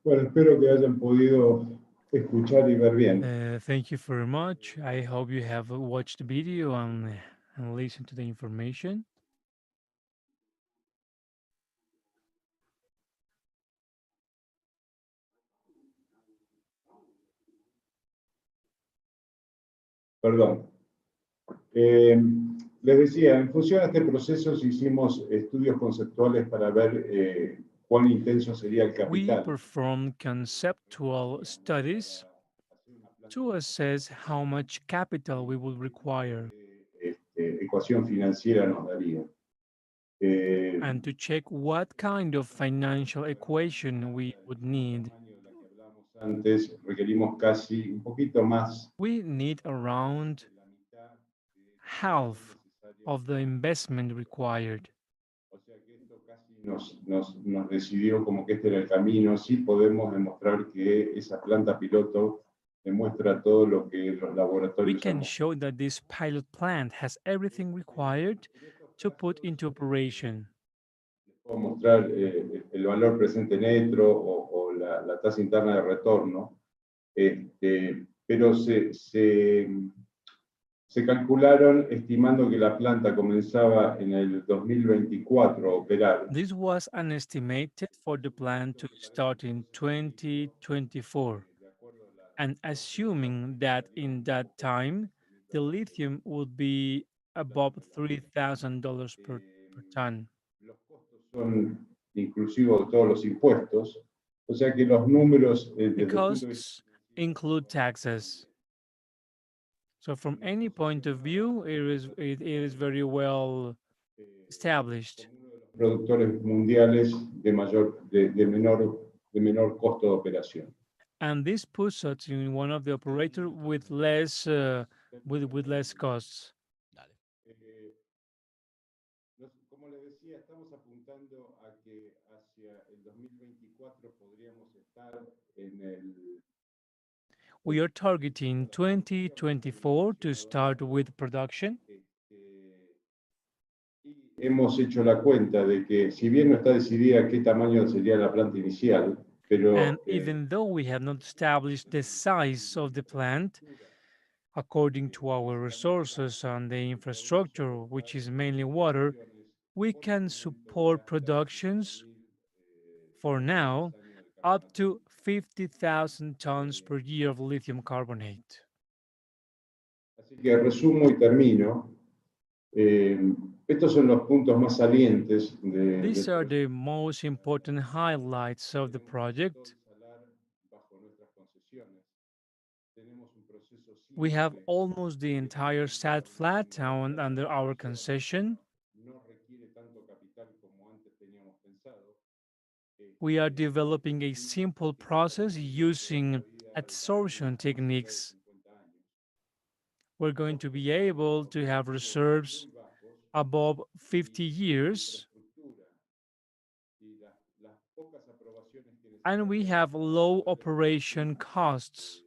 Bueno, espero que hayan podido escuchar y ver bien. Thank you very much. I hope you have watched the video and listened to the information. Perdón. Les decía, en función a este proceso hicimos estudios conceptuales para ver cuán intenso sería el We capital. performed conceptual studies to assess how much capital we would require Ecuación financiera nos daría. and to check what kind of financial equation we would need. Antes requerimos casi un poquito más We need around de la mitad half of the investment required. O sea que esto casi nos decidió como que este era el camino. Sí podemos demostrar que esa planta piloto demuestra todo lo que los We laboratorios can han show that this pilot plant has everything required to put into operation. puedo mostrar el valor presente neto o la tasa interna de retorno, pero se calcularon estimando que la planta comenzaba en el 2024 a operar. This was an estimated for the plant to start in 2024, and assuming that in that time the lithium would be above $3,000 per ton, Los costos son inclusivos de todos los impuestos, o sea que los números the desde el punto de vista costs include taxes. So from any point of view, it is very well established. productores mundiales de menor costo de operación. And this puts us in one of the operator with less with less costs. Dale. Como les decía, estamos apuntando a que hacia el 2024 podríamos estar en el We are targeting 2024 to start with production. y hemos hecho la cuenta de que si bien no está decidida qué tamaño sería la planta inicial, pero And even though we have not established the size of the plant, according to our resources and the infrastructure, which is mainly water, we can support productions for now up to 50,000 tons per year of lithium carbonate. así que resumo y termino. Estos son los puntos más salientes These are the most important highlights of the project. We have almost the entire sat flat under our concession. We are developing a simple process using adsorption techniques. We're going to be able to have reserves above 50 years, and we have low operation costs.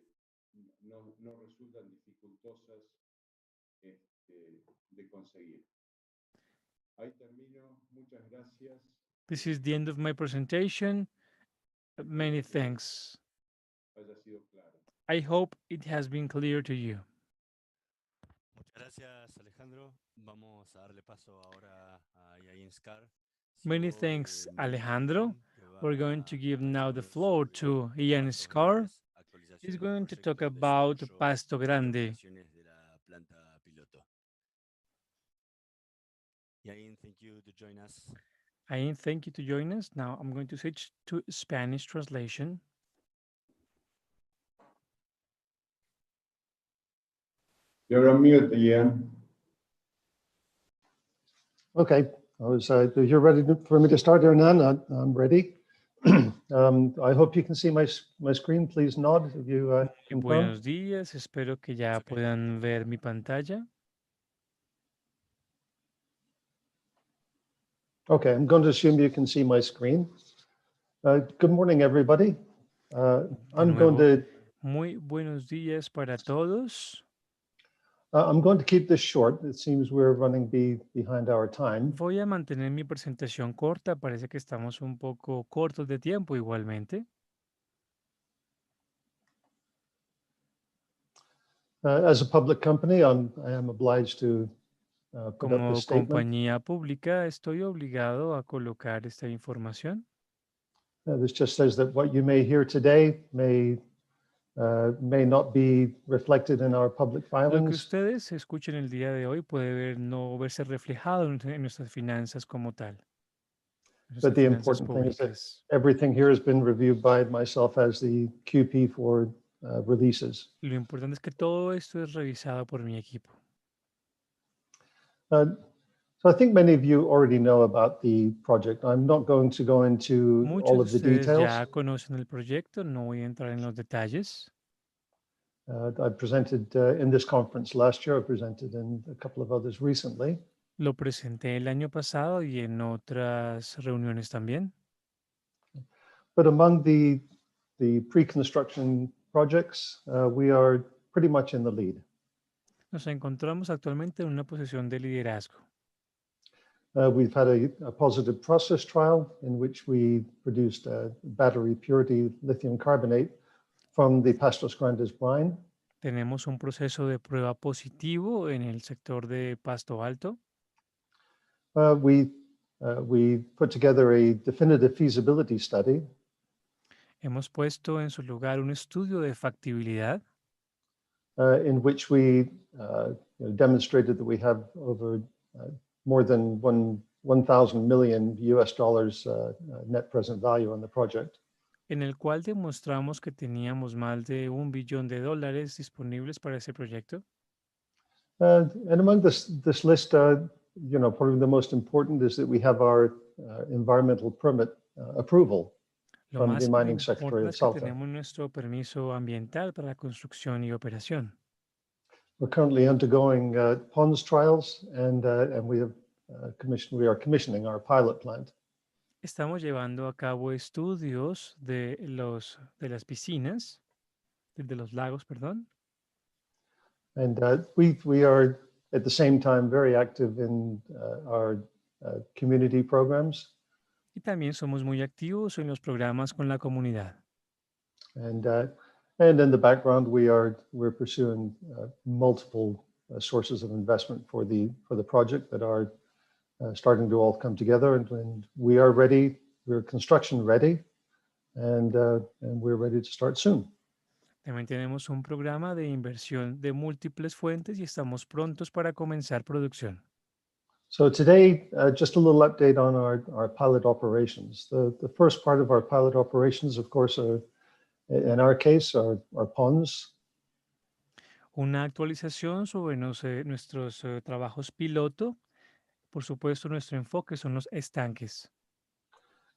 This is the end of my presentation. Many thanks. I hope it has been clear to you. Muchas gracias, Alejandro. Vamos a darle paso ahora a Yain Scar. Many thanks, Alejandro. We're going to give now the floor to Ian Scar. He's going to talk about Pasto Grande. Yain, thank you to join us. Ain, thank you to join us. Now I'm going to switch to Spanish translation. You're on mute, Ian. Okay, you're ready for me to start, Hernan? I'm ready. I hope you can see my screen. Please nod if you Muy confirm. buenos días, espero que ya puedan ver mi pantalla. Okay, I'm going to assume you can see my screen. Good morning, everybody. De I'm going nuevo, to muy buenos días para todos. I'm going to keep this short. It seems we're running behind our time. Voy a mantener mi presentación corta, parece que estamos un poco cortos de tiempo igualmente. As a public company, I am obliged to put up Como this statement. compañía pública estoy obligado a colocar esta información. This just says that what you may hear today may not be reflected in our public Lo que filings, ustedes escuchen el día de hoy puede no verse reflejado en nuestras finanzas como tal, en but nuestras the finanzas important thing is that públicas. everything here has been reviewed by myself as the QP for releases. Lo importante es que todo esto es revisado por mi equipo. So I think many of you already know about the project. I'm not going to go into Muchos all de of the ustedes details. ya conocen el proyecto, no voy a entrar en los detalles. I presented in this conference last year. I presented in a couple of others recently. Lo presenté el año pasado y en otras reuniones también. But among the pre-construction projects, we are pretty much in the lead. Nos encontramos actualmente en una posición de liderazgo. We've had a positive process trial in which we produced battery purity lithium carbonate from the Pastos Grandes brine. Tenemos un proceso de prueba positivo en el sector de Pasto Alto. We put together a definitive feasibility study Hemos puesto en su lugar un estudio de factibilidad in which we demonstrated that we have over more than 1,000 million US dollars net present value on the project. en el cual demostramos que teníamos más de $1 billón disponibles para ese proyecto. And among this list, probably the most important is that we have our environmental permit approval Lo from más the mining secretary importante of es que Salta. tenemos nuestro permiso ambiental para la construcción y operación. We're currently undergoing ponds trials, and we are commissioning our pilot plant. Estamos llevando a cabo estudios de las piscinas, de los lagos, perdón. And we are at the same time very active in our community programs. Y también somos muy activos en los programas con la comunidad. And in the background, we're pursuing multiple sources of investment for the project that are starting to all come together, and we are ready. We're construction ready, and we're ready to start soon. También tenemos un programa de inversión de múltiples fuentes y estamos prontos para comenzar producción. So today, just a little update on our pilot operations. The first part of our pilot operations, of course, in our case, are ponds. Una actualización sobre nuestros trabajos piloto. Por supuesto, nuestro enfoque son los estanques.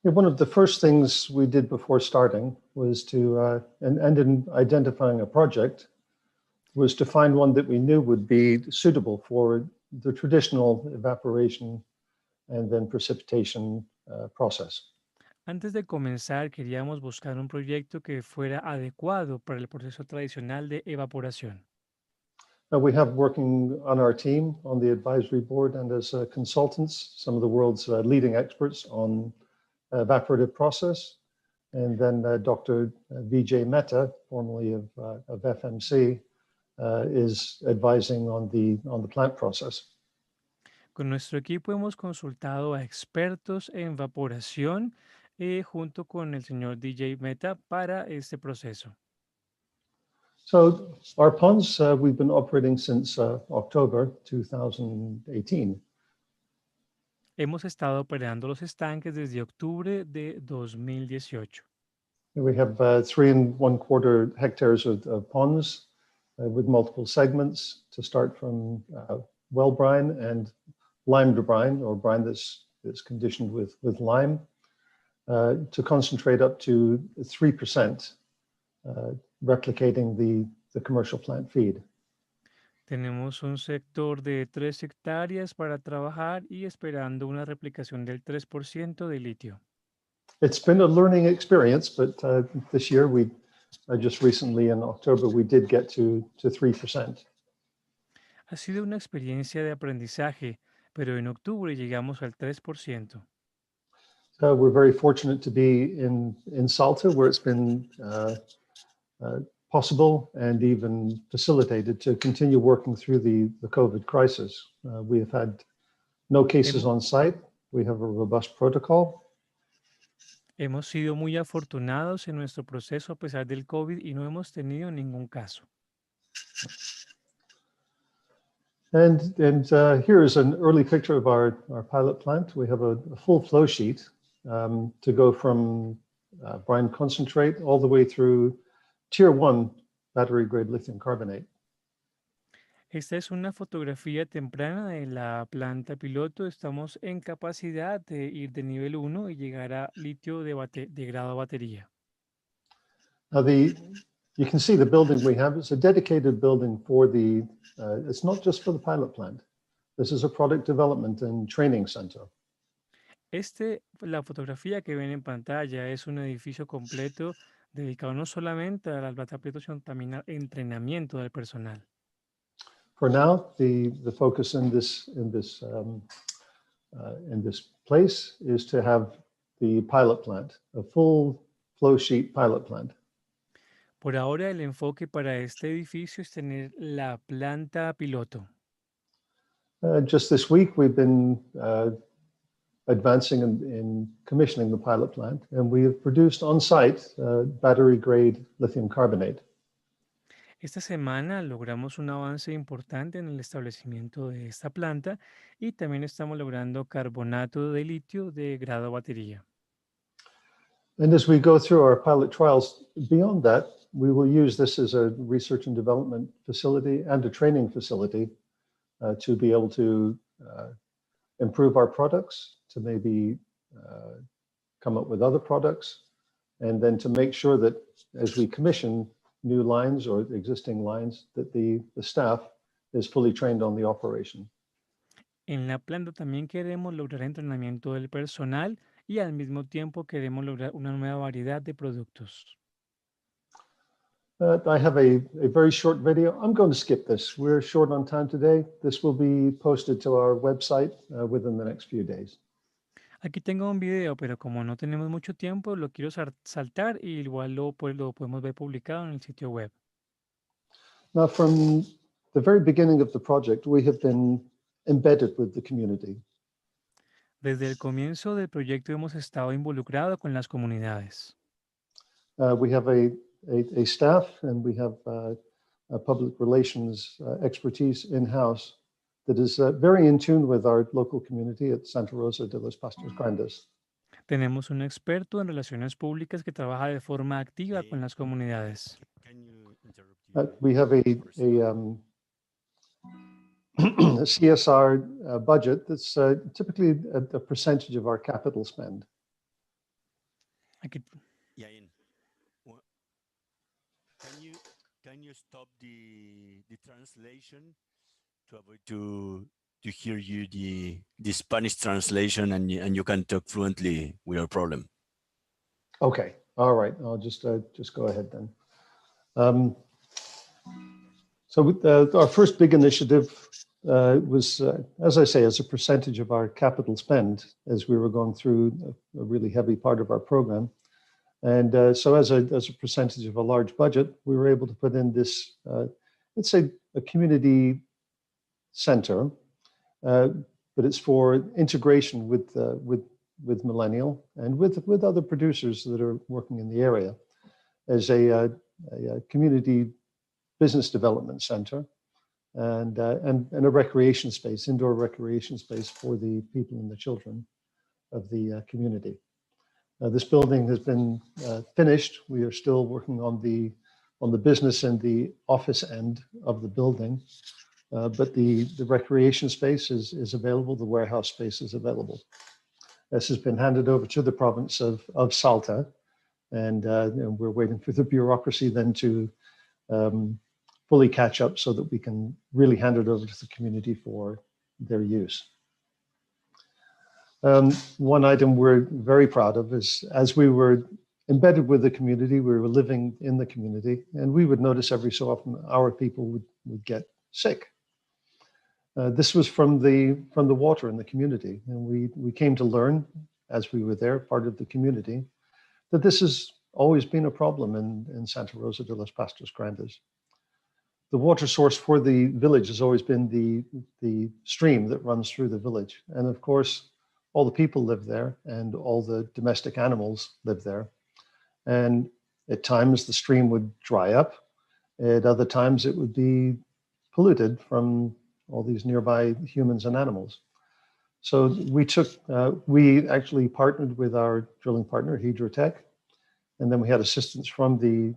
One of the first things we did before starting was to, and in identifying a project, was to find one that we knew would be suitable for the traditional evaporation and then precipitation process. Antes de comenzar, queríamos buscar un proyecto que fuera adecuado para el proceso tradicional de evaporación. We have working on our team, on the advisory board, and as consultants, some of the world's leading experts on evaporative process. And then Dr. Vijay Mehta, formerly of FMC, is advising on the plant process. Con nuestro equipo hemos consultado a expertos en evaporación junto con el señor DJ Mehta para este proceso. So our ponds, we've been operating since October 2018. Hemos estado operando los estanques desde octubre de 2018. We have 3¼ hectares of ponds with multiple segments to start from well brine and lime brine, or brine that's conditioned with lime, to concentrate up to 3%, replicating the commercial plant feed. Tenemos un sector de 3 hectáreas para trabajar y esperando una replicación del 3% de litio. It's been a learning experience, but this year just recently in October, we did get to 3%. Ha sido una experiencia de aprendizaje, pero en octubre llegamos al 3%. We're very fortunate to be in Salta, where it's been possible and even facilitated to continue working through the COVID crisis. We have had no cases on site. We have a robust protocol. Hemos sido muy afortunados en nuestro proceso a pesar del COVID y no hemos tenido ningún caso. And here is an early picture of our pilot plant. We have a full flow sheet to go from brine concentrate all the way through Tier 1 battery grade lithium carbonate. Esta es una fotografía temprana de la planta piloto. Estamos en capacidad de ir de nivel 1 y llegar a litio de grado batería. Now you can see the building we have. It's a dedicated building for it's not just for the pilot plant. This is a product development and training center. La fotografía que ven en pantalla es un edificio completo dedicado no solamente a la planta piloto, sino también al entrenamiento del personal. For now, the focus in this place is to have the pilot plant, a full flow sheet pilot plant. Por ahora, el enfoque para este edificio es tener la planta piloto. Just this week, we've been advancing in commissioning the pilot plant, and we have produced on-site battery-grade lithium carbonate. Esta semana logramos un avance importante en el establecimiento de esta planta y también estamos logrando carbonato de litio de grado batería. And as we go through our pilot trials, beyond that, we will use this as a research and development facility and a training facility to be able to improve our products, to maybe come up with other products, and then to make sure that as we commission new lines or existing lines, that the staff is fully trained on the operation. En la planta también queremos lograr entrenamiento del personal y al mismo tiempo queremos lograr una nueva variedad de productos. I have a very short video. I'm going to skip this. We're short on time today. This will be posted to our website within the next few days. Aquí tengo un video, pero como no tenemos mucho tiempo, lo quiero saltar y igual lo podemos ver publicado en el sitio web. Now, from the very beginning of the project, we have been embedded with the community. Desde el comienzo del proyecto hemos estado involucrados con las comunidades. We have a staff and we have a public relations expertise in-house that is very in tune with our local community at Santa Rosa de los Pastos Grandes. Tenemos un experto en relaciones públicas que trabaja de forma activa con las comunidades. We have a CSR budget that's typically a percentage of our capital spend. Aquí, Can you stop the translation to avoid to hear you the Spanish translation and you can talk fluently without problem? Okay, all right. I'll just go ahead then. So our first big initiative was, as I say, as a percentage of our capital spend as we were going through a really heavy part of our program. And so as a percentage of a large budget, we were able to put in this, let's say, a community center, but it's for integration with Millennial and with other producers that are working in the area as a community business development center and a recreation space, indoor recreation space for the people and the children of the community. This building has been finished. We are still working on the business and the office end of the building, but the recreation space is available. The warehouse space is available. This has been handed over to the province of Salta, and we're waiting for the bureaucracy then to fully catch up so that we can really hand it over to the community for their use. One item we're very proud of is, as we were embedded with the community, we were living in the community, and we would notice every so often our people would get sick. This was from the water in the community, and we came to learn as we were there, part of the community, that this has always been a problem in Santa Rosa de los Pastos Grandes. The water source for the village has always been the stream that runs through the village. And of course, all the people live there and all the domestic animals live there. And at times the stream would dry up. At other times it would be polluted from all these nearby humans and animals. So we actually partnered with our drilling partner, Hydrotech, and then we had assistance from the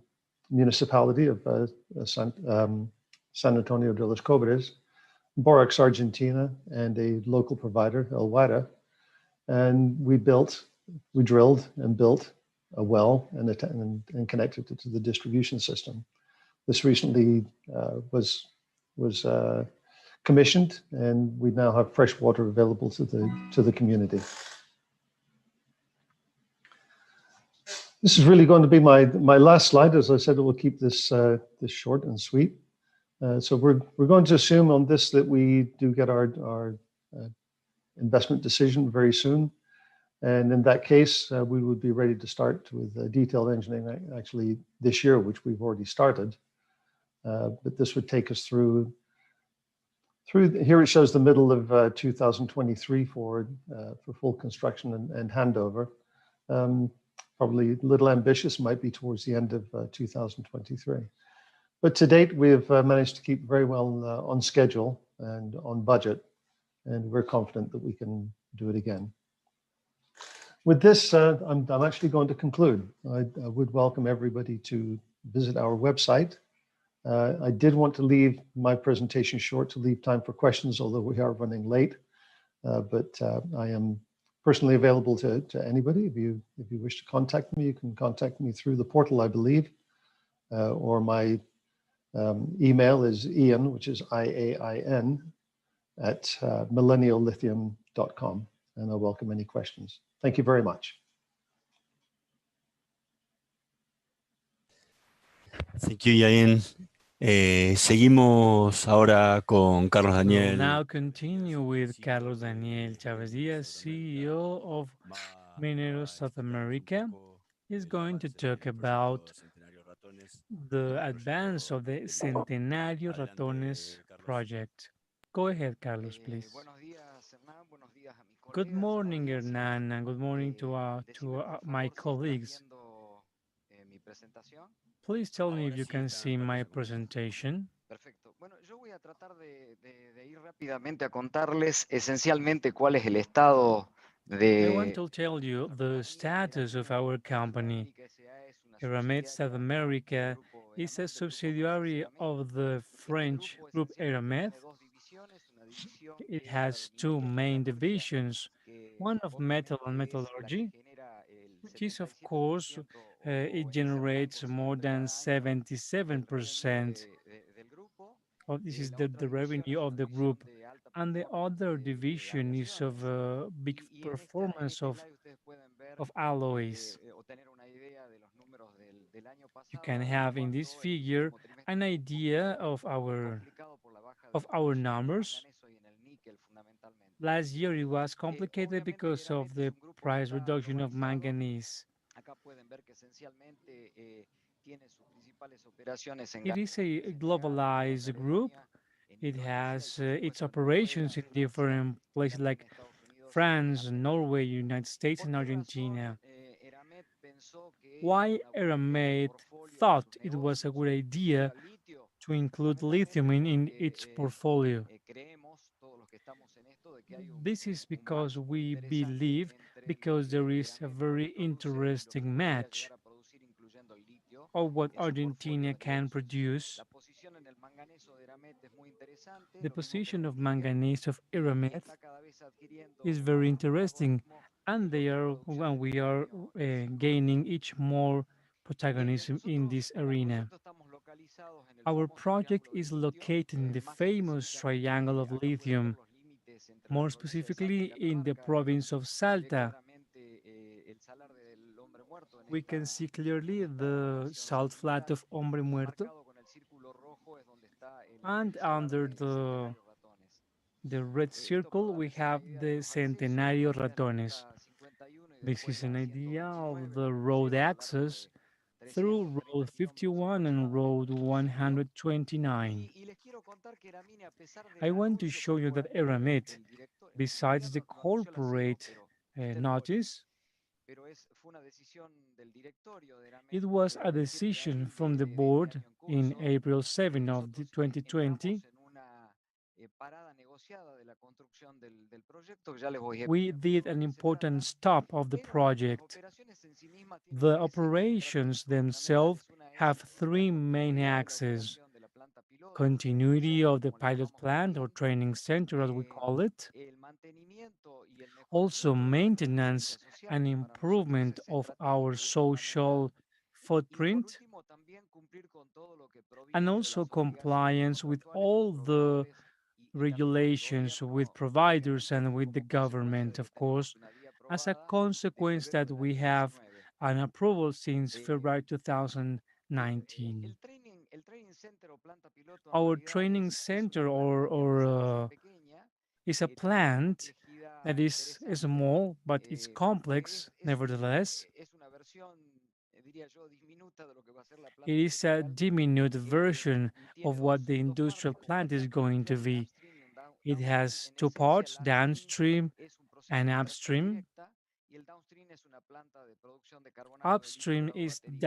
municipality of San Antonio de los Cobres, Borax Argentina, and a local provider, El Guara. And we drilled and built a well and connected it to the distribution system. This recently was commissioned, and we now have fresh water available to the community. This is really going to be my last slide. As I said, we'll keep this short and sweet. So we're going to assume on this that we do get our investment decision very soon. And in that case, we would be ready to start with detailed engineering actually this year, which we've already started. But this would take us through here it shows the middle of 2023 for full construction and handover. Probably a little ambitious, might be towards the end of 2023. But to date, we have managed to keep very well on schedule and on budget, and we're confident that we can do it again. With this, I'm actually going to conclude. I would welcome everybody to visit our website. I did want to leave my presentation short to leave time for questions, although we are running late. But I am personally available to anybody. If you wish to contact me, you can contact me through the portal, I believe, or my email is Ian, which is IAIN, at millenniallithium.com, and I welcome any questions. Thank you very much. Thank you, Yain. Seguimos ahora con Carlos We'll Daniel. now continue with Carlos Daniel Chavez Diaz, CEO of Mineros South America. He's going to talk about the advance of the Centenario Ratones project. Go ahead, Carlos, please. Good morning, Hernan, and good morning to my colleagues. Please tell me if you can see my presentation. Perfecto. Bueno, yo voy a tratar de ir rápidamente a contarles esencialmente cuál es el estado I want de to tell you the status of our company. Eramet South America is a subsidiary of the French group Eramet. It has two main divisions, one of metal and metallurgy, which is, of course, it generates more than 77% of this is the revenue of the group. And the other division is of big performance of alloys. You can have in this figure an idea of our numbers. Last year it was complicated because of the price reduction of manganese. It is a globalized group. It has its operations in different places like France, Norway, United States, and Argentina. Why Eramet thought it was a good idea to include Fundamentalmente lithium in its porque portfolio. creemos, todos los que estamos en esto, de que hay This is un because match muy we interesante believe, entre lo because there que is a Eramet hoy very produce y lo que interesting podría match llegar a producir, incluyendo el litio, of what en su portfolio Argentina de can negocios. produce. La posición en el manganeso de Eramet es muy interesante, The lo mismo que position en el of níquel, manganese of y Eramet está cada vez adquiriendo is más very interesting, protagonismo and lo they que es are producción when de we are titanio en circuito. gaining each more protagonism in Nosotros this en el arena. proyecto estamos localizados en el Our famoso project triángulo de is litio, located in the más famous triangle específicamente of acá pueden ver lithium, los límites entre la more provincia de Salta y specifically in the Catamarca y province of se ve Salta. claramente el salar del hombre muerto We can see en clearly esta the región salt flat satelital of Hombre y Muerto, marcado con el círculo rojo es donde está el and salar under de Centenario Ratones. the red Esto para circle we darles una have idea de the los accesos, esto Centenario arriba es la Ratones. ruta 51 y This después is an la idea of 129 the que nos road lleva a lo largo access de through 330 Road kilómetros 51 and aproximadamente Road de recorrido. 129. Y les quiero contar que Eramine, a pesar del I want to anuncio show you that corporativo Eramet, del director, en realidad besides the lo anunció la CEO, corporate pero usted lo oyó. notice, Pero fue una decisión del directorio de it Eramet was a decir que decision hay from the en este board año en in curso April 7 of nosotros 2020. entramos en una parada negociada de la construcción del proyecto, que ya les voy a We did explicar an de qué se important trata, stop of the pero las project. operaciones en sí mismas tienen The tres ejes operations estratégicos themselves fundamentales. Una es have la three main continuidad de la axes: operación de la planta piloto o training continuity center, of the como le pilot llamamos en el plant or team, training center, as we call it, el mantenimiento y el also mejoramiento de nuestra maintenance footprint social, and que para nosotros improvement es of our estratégico y es fundamental, social y por footprint, último también cumplir con todo lo que and proviene de also las obligaciones compliance with contractuales con all the proveedores y también con el regulations with gobierno, providers obviamente and with the como consecuencia government, de que of tenemos course, una guía as a aprobada de consequence febrero that del we año have 19. an approval since Eh, February 2019. el training center o planta piloto en Our realidad training es una center planta que a pesar de ser pequeña, is a tiene una plant that complejidad is interesante small, but it's porque complex nevertheless. es una versión, diría yo, diminuta de lo que va a ser la It planta is a industrial diminutive version y tiene of what the dos industrial partes plant is fundamentales, going to un be. upstream y un It downstream. has En two esencia, el parts, upstream downstream es un proceso and de extracción upstream. directa y el downstream es una planta de producción de carbonato de litio Upstream grado is, batería.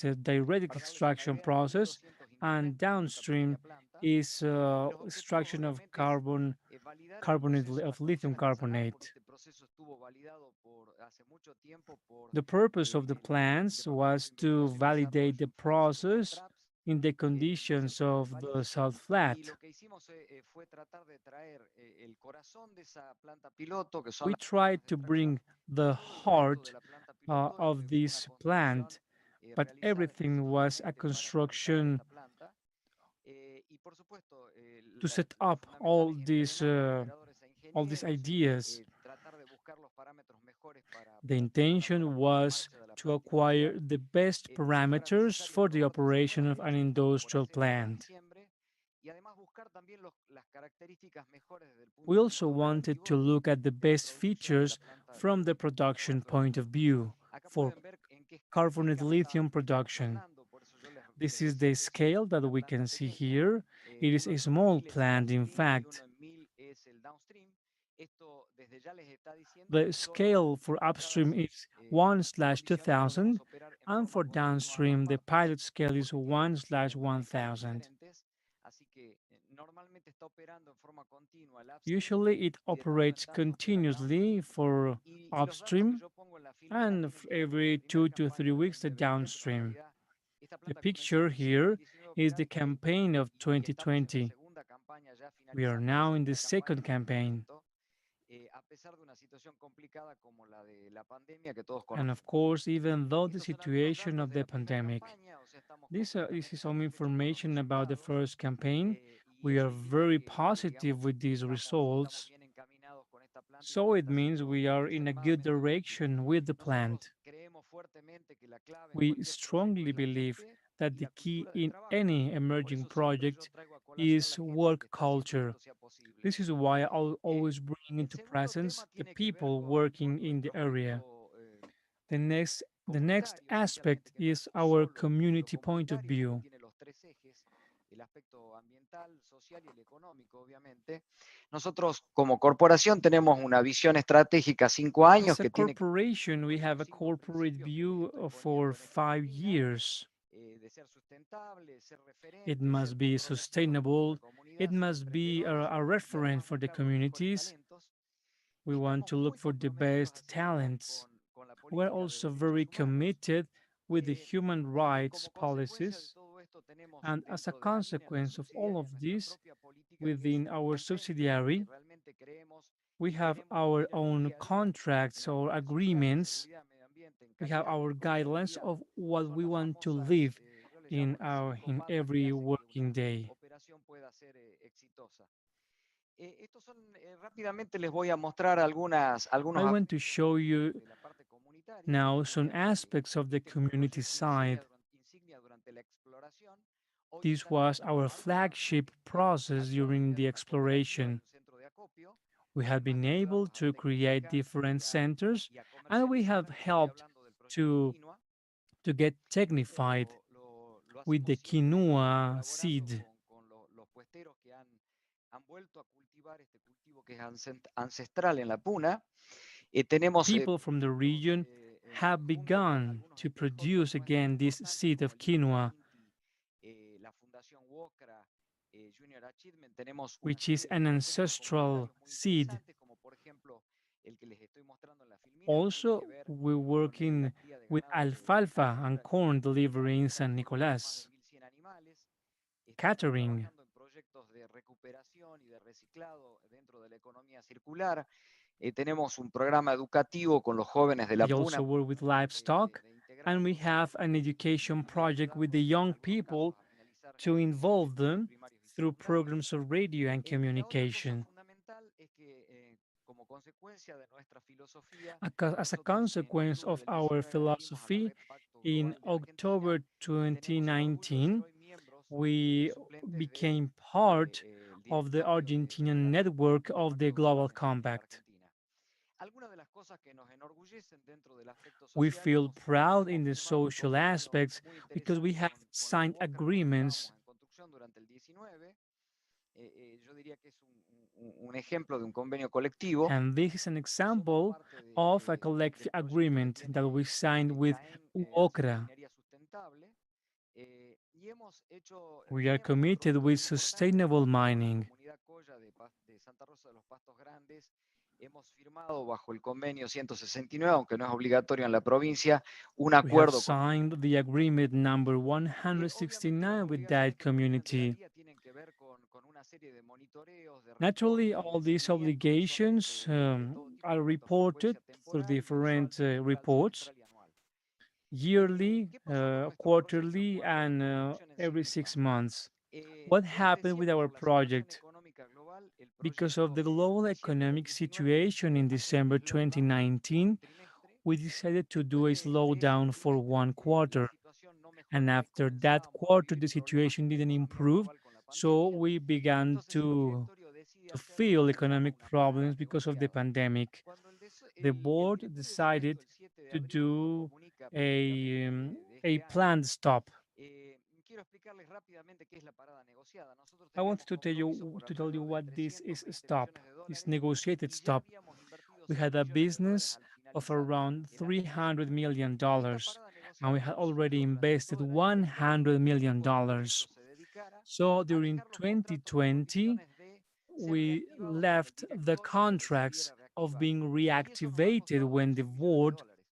a direct Para darles una extraction idea, hay process, 1.200 and implementos en esta downstream pequeña planta is y los objetivos extraction of obviamente es validar el proceso, of las lithium condiciones del salar, porque carbonate. este proceso estuvo validado por hace mucho tiempo por The purpose of the el plans Departamento was de to Investigación y validate the Desarrollo financiado por process TRAPS in the en el conditions centro del of the país. salt Y flat. lo que hicimos fue tratar de traer el corazón de esa planta piloto, que son We las máquinas tried de to bring extracción, y the todo el resto de heart la planta piloto, en lo of que fue una this construcción plant, but realizada everything was a específicamente para instalar construction esta planta. Y por supuesto, to set lo up fundamental es entrenar a operadores e all these ingenieros, ideas. tratar de buscar los parámetros mejores The para tener una buena intention puesta en was marcha de la to planta acquire industrial. the best Si fuera parameters necesario, for the probar operation of desenvolver an esto como lo industrial hacemos en plant. diciembre y además buscar también las características mejores desde el We punto de also vista wanted to operativo look at the de la best producción de la features planta from the de production carbonato de point litio. of view Acá for pueden ver en qué escala carbonate exactamente lithium estamos production. hablando, por eso yo les This is decía the que es scale that una we planta can see pequeña. here. It is Uno a de los small 1000 es el plant, in upstream y fact. uno en 1000 es el downstream. Esto desde ya les está diciendo The que solo scale for enmarcadas upstream is en 1 slash condiciones podemos 2000, operar en and forma for continua ambas downstream, the partes pilot scale is porque tienen 1 slash mecánicas 1000. diferentes. Así que normalmente está operando en forma continua el upstream Usually, it y de tanto en operates tanto opera el continuously downstream. for Y los datos que upstream, yo pongo en la filita and tienen que ver con la every primera 2 to 3 campaña del weeks, the 2020, pero en downstream. realidad esta The planta comenzó picture en diciembre del here 19 a is the operar campaign of y estamos en la 2020. segunda campaña, ya We are finalizando la now in the segunda campaña second en este campaign. momento, a pesar de una situación complicada como la de la pandemia que todos And of conocemos. course, even though the Estos son algunos situation datos of de the la primera pandemic, campaña, o sea, estamos this is completamente some satisfechos con los information about the resultados first campaign. y We eso are indica very que, digamos, positive with these estamos results. bien encaminados con esta planta y So que it está means siendo we are in a good extremadamente útil. direction with the Nosotros plant. creemos fuertemente que la clave en We cualquier proyecto strongly es la believe gente that y the la key cultura de in trabajo. any Por emerging eso siempre yo project traigo a colación is la gente que work está haciendo que culture. esto sea posible. This is why I'll Eh, always bring el into segundo presence tema the tiene que ver people working con in the nuestro area. aspecto The next comunitario, aspect esencialmente, que no es is our solo lo community point of comunitario, sino view. tiene los tres ejes, el aspecto ambiental, social y el económico, obviamente. Nosotros como corporación tenemos una visión estratégica a 5 años As a que tiene que corporation, we ver have con a 5 corporate principios que view estoy for poniendo en esta 5 lámina. years. de ser sustentable, ser It referente, ser must be comprometido con nuestra sustainable. It comunidad, ser must be emprendedores a y reference además for the buscar los mejores communities. talentos. We want Estamos to look muy for the comprometidos best asimismo talents. con la We're política de also derechos very humanos. committed with the human Y rights como consecuencia de policies. todo esto tenemos And as a dentro de ANINE, en la consequence of all subsidiaria, of nuestra this, propia política que es within our convenios en los que subsidiary, realmente creemos we y have queremos our vivir en el own día a día, en contracts la or protección social, en agreements. seguridad, medio ambiente, en We have calidad y our guidelines responsabilidad. of what Son we las want to famosas, live yo le in llamo las cinco in patas que every hacen que working una day. operación pueda ser exitosa. Estos son, rápidamente les voy a mostrar algunos I want to show you de la parte comunitaria, que now como some ven, aspects of the este fue el community proyecto side. insignia durante la exploración. Hoy This están was empezando our a marchar. flagship process during Actualmente hay the una cooperativa y exploration. un centro de acopio. We have Además been le able ayudamos a to create tecnificar different centers, y a and we comercializar. have Les estoy helped hablando del proyecto to Quinoa. get Esto technified lo with hacemos the siempre quinoa colaborando seed. con los puesteros que han vuelto a cultivar este cultivo que es ancestral en la puna. Tenemos People from the region have junto con begun algunos to stakeholders produce nuestros again this importantes seed como of el INTI, quinoa, la Fundación WOCRA, Junior Achievement. Tenemos una which is serie de an proyectos ancestral comunitarios muy seed. interesantes, como por ejemplo el que les estoy mostrando en la filmina, que tiene que Also, ver we're con la working cría de with ganado de alfalfa and altura corn para delivery in alimentar San por lo menos más de Nicolas. 1.100 animales. Estamos Catering. trabajando en proyectos de recuperación y de reciclado dentro de la economía circular. Tenemos un programa educativo con los jóvenes de la We also puna work with livestock, de and we integrarlos have an education y project with the ayudarlos en young algunos casos people a finalizar to involve estudios them primarios y through secundarios. programs of radio and Y la otra cosa communication. fundamental es que como consecuencia de nuestra filosofía, As a nosotros en consequence octubre of del our 19 adherimos a la philosophy, Red Pacto in Global de Argentina October y tenemos el orgullo de ser 2019, hoy miembros we suplentes de became part el of the directorio de Argentinian la REP, network del of the Pacto Global Solar de la Compact. Argentina. Algunas de las cosas que nos enorgullecen dentro del aspecto We social, feel hemos proud in the firmado un social convenio aspects muy because we interesante have con la signed UOCRA cuando agreements. estábamos en construcción durante el 19. Yo diría que es un ejemplo de un convenio colectivo. And this is an Somos example parte of a collective del proyecto que agreement that tiene we signed with Caen haciendo UOCRA. minería sustentable. Y hemos hecho We are miembros de committed proyectos with importantes como sustainable con la mining. comunidad Coya de Santa Rosa de los Pastos Grandes. Hemos firmado bajo el convenio 169, aunque no es obligatorio en la provincia, un We have acuerdo con signed the agreement number obviamente las 169 with obligaciones that que nos vienen día a community. día tienen que ver con una serie de monitoreos, de Naturally, reportes y all de these seguimiento que son obligations de todo tipo, are tanto reported frecuencia through temporal y mensual, different trimestral, reports, semestral y anual. yearly, ¿Qué pasó con nuestro proyecto en quarterly, cuanto a la and construcción en sí every misma? 6 months. What Yo les happened decía with que our por la situación project? económica global, el Because of proyecto the en global diciembre del economic 19 situation in hace un December slowdown por un 2019, trimestre. we decided to do Después a de ese slowdown for trimestre, one la quarter. situación no And mejoró y after that comenzábamos a quarter, vivir the problemas situation en la didn't economía improve. global con la So pandemia. we began Entonces el directorio decide to hacer lo que feel se llama economic una parada problems because of the negociada. pandemic. Cuando The el board directorio dice esto decided el 7 de to abril, lo do comunica públicamente de a este año. planned stop. Quiero explicarles rápidamente qué es la parada negociada. Nosotros I teníamos wanted compromisos por to tell you alrededor de what this 320 is stop, millones de this dólares negotiated y ya stop. habíamos invertido We 100 had a millones de dólares business al of finalizar around el año $300 2019. million, Esta parada and we negociada had consistió already durante invested todo el año 2020 $100 en que el million. equipo de proyecto se dedicara So a during dejar los contratos en 2020, condiciones de ser we reactivados cuando el left the directorio contracts decidiera of reactivar. being Y eso nos ha reactivated costado when the 100 millones de board dólares.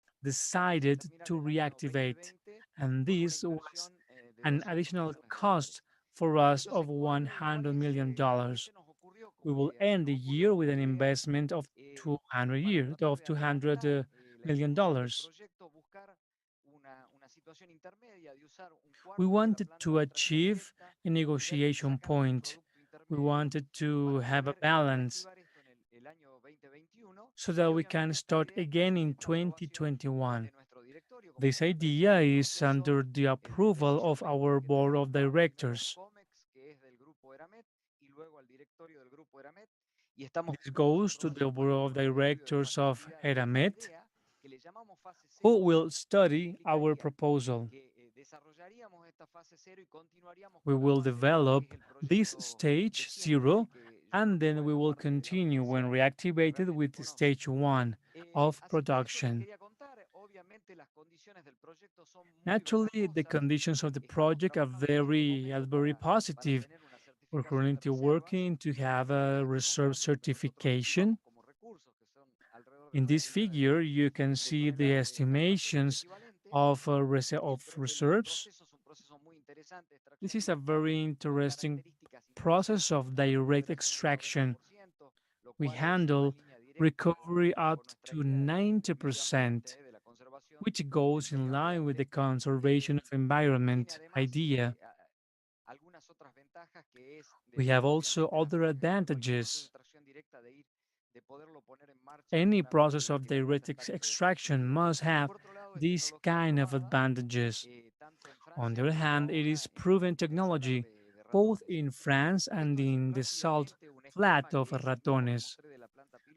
Vamos a decided terminar to el año reactivate. 2020 And con una this was inversión de an 200 additional millones de dólares. cost for us Entonces, of ¿cuál $100 es million. qué se nos ocurrió We como will idea? Se end nos the ocurrió year with como an idea investment of para $200 tratar de adelantar la million ejecución del dollars. proyecto, buscar una situación intermedia de usar un We cuarto de la wanted planta to de extracción achieve directa a y ver si negotiation sacamos un point. producto We intermedio wanted to para have a poder balance reactivar esto en el año 2021 so y that we can obviamente esta start idea está again in sujeta a aprobación de 2021. nuestro directorio. Como This les decía, idea es un is proceso under the approval of precisamente our que board of presentamos primero al directors. COMEX, que es del grupo Eramet, y luego al directorio del grupo Eramet, y estamos This viendo goes to nosotros the board pasar of por un estudio de directors of factibilidad de esta Eramet, idea, que le llamamos fase who cero, will que study our implicaría proposal. que desarrollaríamos esta fase cero y continuaríamos We con la will fase uno, que develop es el this proyecto de stage siempre, zero, el que yo and then propongo we en la will parte de la continue when audiencia reactivated realmente with conocen. stage one of Así que eso les production. quería contar. Obviamente las condiciones Naturally, the conditions of the project are very positive. We're currently working to have a reserve certification. In this figure, you can see the estimations of reserves. This is a very interesting process of direct extraction. We handle recovery up to 90%, which goes in line with the conservation of environment idea. We have also other advantages. Any process of direct extraction must have these kind of advantages. On the other hand, it is proven technology, both in France and in the salt flat of Ratones.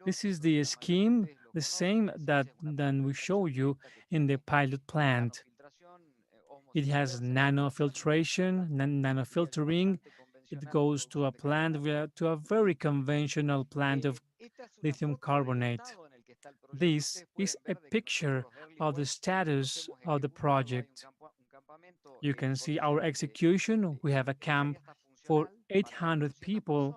This is the scheme, the same that than we show you in the pilot plant. It has nanofiltration, nanofiltering. It goes to a plant, to a very conventional plant of lithium carbonate. This is a picture of the status of the project. You can see our execution. We have a camp for 800 people.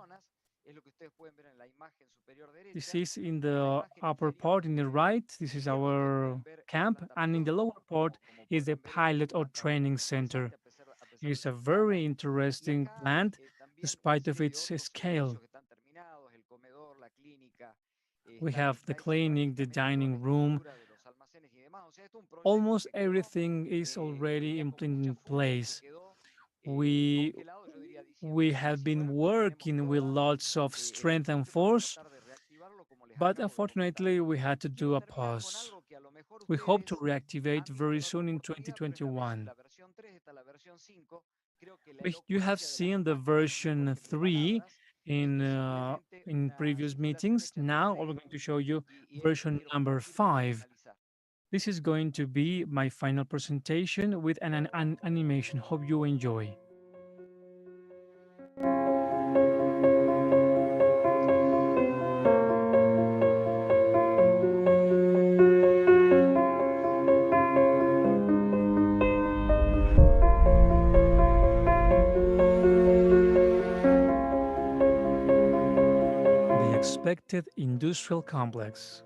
This is in the upper part in the right. This is our camp. And in the lower part is the pilot or training center. It is a very interesting plant despite of its scale. We have the clinic, the dining room. Almost everything is already in place. We we have been working with lots of strength and force, but unfortunately we had to do a pause. We hope to reactivate very soon in 2021. You have seen the version 3 in previous meetings. Now we're going to show you version number 5. This is going to be my final presentation with an animation. Hope you enjoy. The expected industrial complex.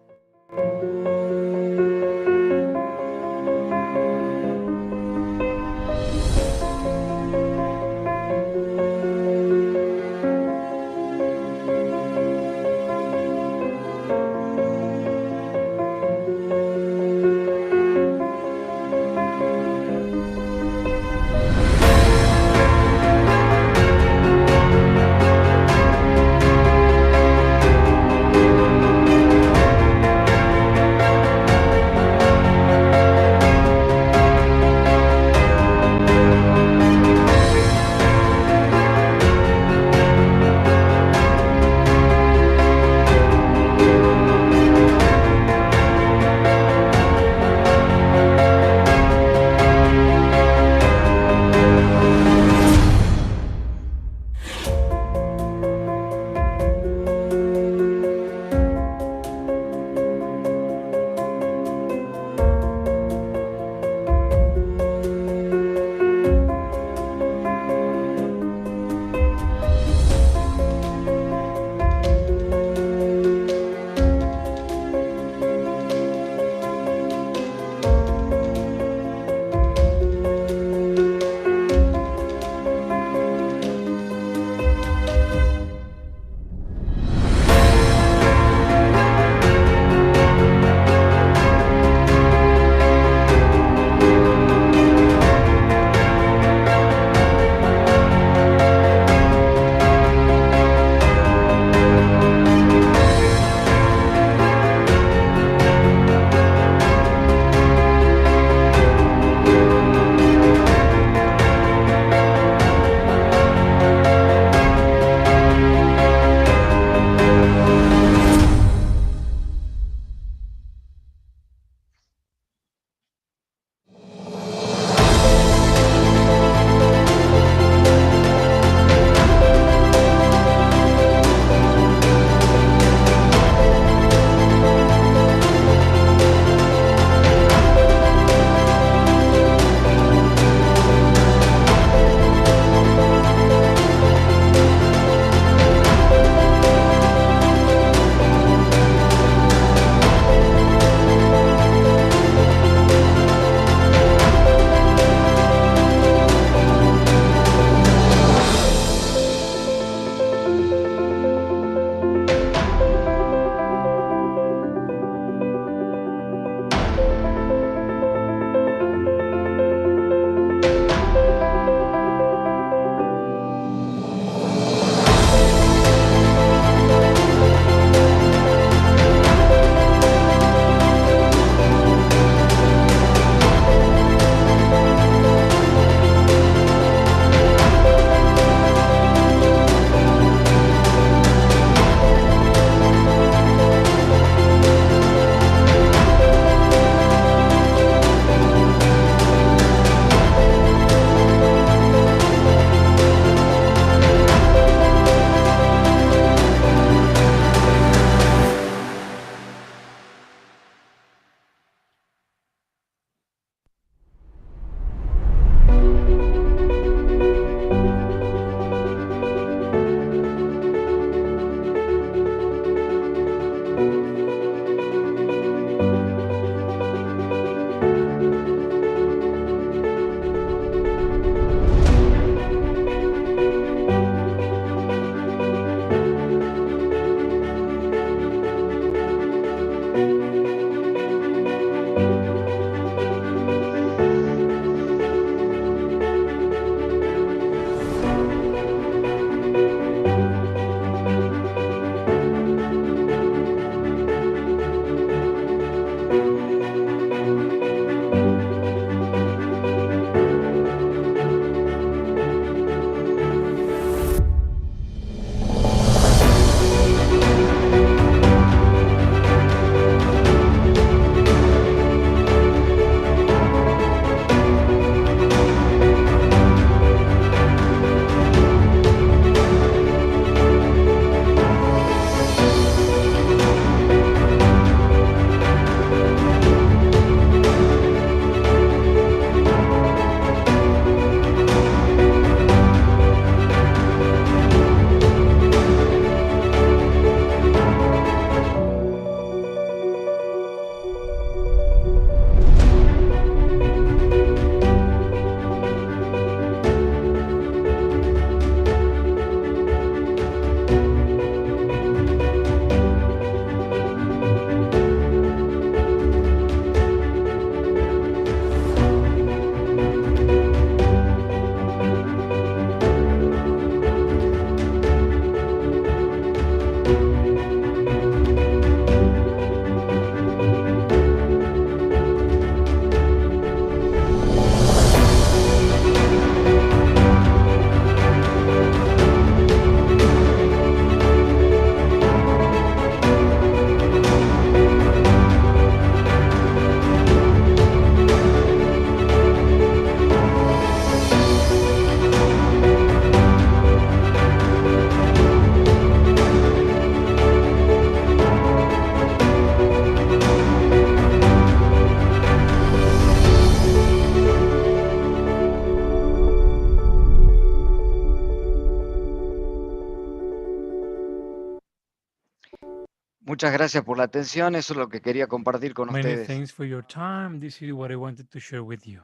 Muchas gracias por la atención, eso es lo que quería compartir con Many ustedes. thanks for your time. This is what I wanted to share with you.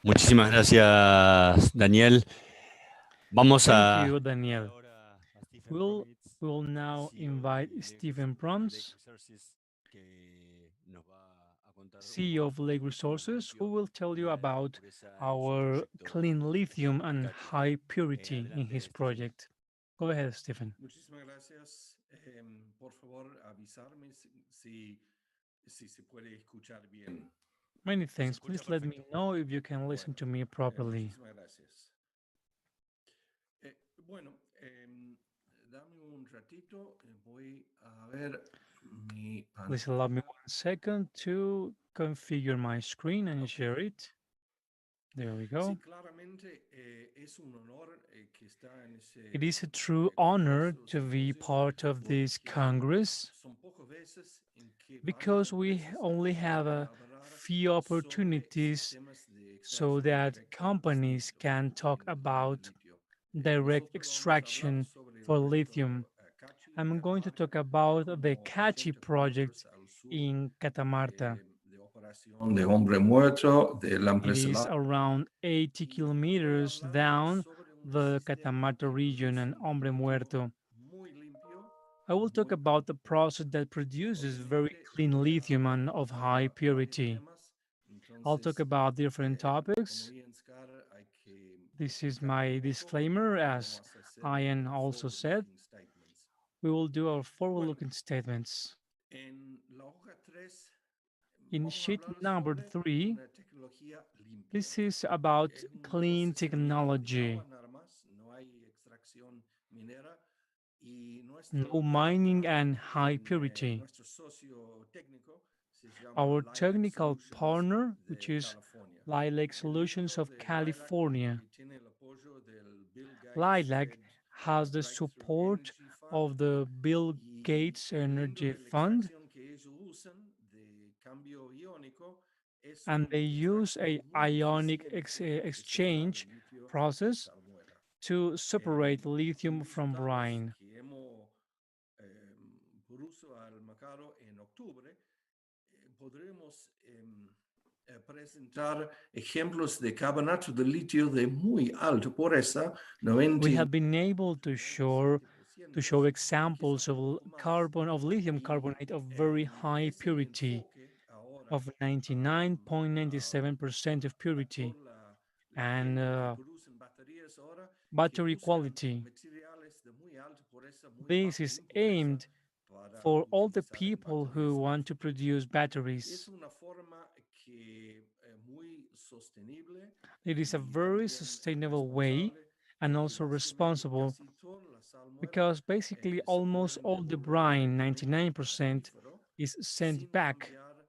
Muchísimas gracias, Daniel. Vamos Thank a you, invitar Daniel. ahora a Stephen We'll, Promitz, we'll now CEO invite de Stephen Proms, Lake Resources, que nos va a contar un CEO poco of Lake cómo Resources, who planteó will tell you la about impureza en su our proyecto clean lithium and Cachi. high purity in his Adelante, Stephen. project. Go ahead, Stephen. Muchísimas gracias. Por favor, avisarme si se puede escuchar bien. Many Se thanks. escucha Please let me perfecto. know if you can listen to me properly. Muchísimas gracias. Bueno, dame un ratito. Voy a ver mi Please allow me pantalla. 1 second to configure my screen and Ok. share it. There we go. Sí, claramente es un honor que está en ese It is a true honor congreso, to be simposio, part of this porque Congress son pocas veces en que varias because we empresas only have pueden a hablar few sobre opportunities sistemas de so extracción that directa de los companies líquidos can talk en el about litio. direct Nosotros vamos a hablar extraction sobre el for proyecto lithium. Cachi en I'm going to Catamarca, talk about the como Cachi 80 kilómetros project al sur in Catamarta. de operación de Hombre Muerto de la It empresa is around 80 y voy a kilometers hablar down sobre un the sistema Catamarca que region produce and un Hombre litio Muerto. muy limpio, I will talk muy about the puro. process that produces very Obviamente clean voy a lithium and of high tocar varios purity. temas, I'll talk entonces, about different como topics. Ian Scar, hay que This is explicar un my poco disclaimer, y as vamos a hacer Ian also said. forward-looking statements. We will do our Bueno, forward-looking statements. en la hoja 3 In vamos a sheet hablar number sobre 3, una tecnología limpia. this is about Es un clean procesamiento de technology. agua nada más, no hay extracción minera y No nuestro mining partner and high purity. nuestro socio técnico se llama Our Lilac technical Solutions partner, which de is California. Lilac El Solutions miembro of de Lilac California. tiene el apoyo del Bill Gates Lilac has the Breakthrough support Energy Fund of the Bill y Gates dependiendo Energy de la Fund, extracción que ellos usan de cambio iónico, es and they una use a extracción muy ionic eficiente de separar el exchange litio de process salmuera. to separate Con lithium from resultados brine. que hemos puesto al mercado en octubre, podremos presentar ejemplos de carbonato de litio de muy alta pureza, We 90 y have been able to show 97%, examples quizás un of poco más. lithium Y carbonate of very high ese es el purity, enfoque ahora of 99.97% of a purity, toda la and gente que produce baterías ahora que battery buscan quality. materiales de muy alta pureza, muy This baja is impureza aimed para for all the utilizar en people who baterías want to eléctricas. produce Es batteries. una forma que muy sostenible It is a y very también sustainable way responsable and porque also básicamente responsible casi toda la salmuera because basically se almost pueden all the devolver brine, al río 99%, acuífero is sent sin back cambiar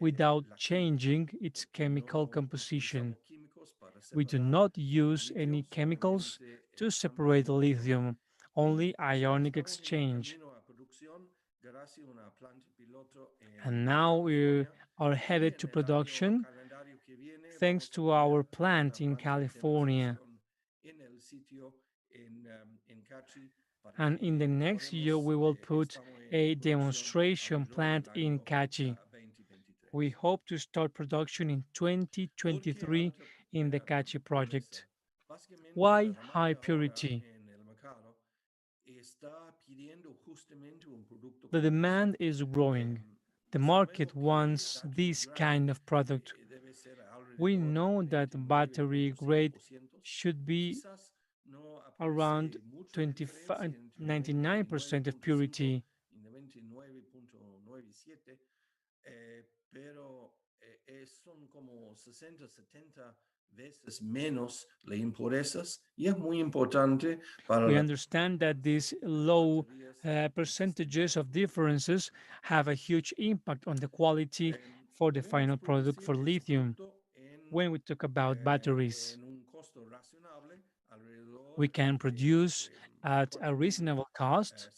without la química, changing its porque chemical no composition. utilizamos químicos para We do separar not el use any litio, chemicals solamente to el cambio separate iónico. lithium, Y only ionic estamos en exchange. camino a producción gracias a una planta piloto And en now we California. are Y headed to en el año production calendario que viene thanks vamos a to our tener plant una in planta de California. demostración en el sitio en Cachi para And in the que next year, podamos, we will put estamos en a producción demonstration alrededor plant del in año Kachi. 2023. We hope to start production in ¿Por qué 2023 alta in the Kachi pureza? project. Básicamente la Why high demanda ahora purity? en el mercado está pidiendo justamente un producto The como ese. demand is growing. The market Sabemos que wants battery this grade kind of product. debe ser We alrededor know that battery grade 99.9%. should be Quizás no around aparece mucha 25, diferencia entre 99% of 99.5 purity. y 99.97, pero son como 60, 70 veces menos las impurezas y es muy importante para We la understand that these producción de low baterías en sistema percentages of eléctrico. differences have a huge impact on the quality for the Podemos final product producir for ese lithium. producto When we talk about batteries, en un costo razonable, we alrededor can produce de at a 4.100 reasonable cost,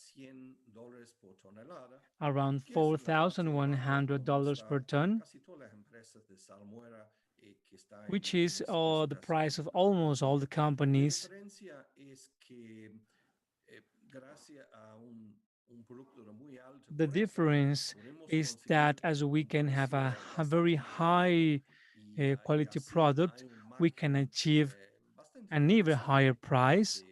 por tonelada, around que es la base de valor donde $4,100 per está ton, casi todas las empresas de salmuera que está which en is ese the precio. price of almost all the La companies. diferencia es que gracias a un producto de muy alta The pureza, difference podemos is conseguir that as we un can have a, precio a very bastante más bajo high y quality así product, hay un we can margen achieve bastante an even higher interesante price,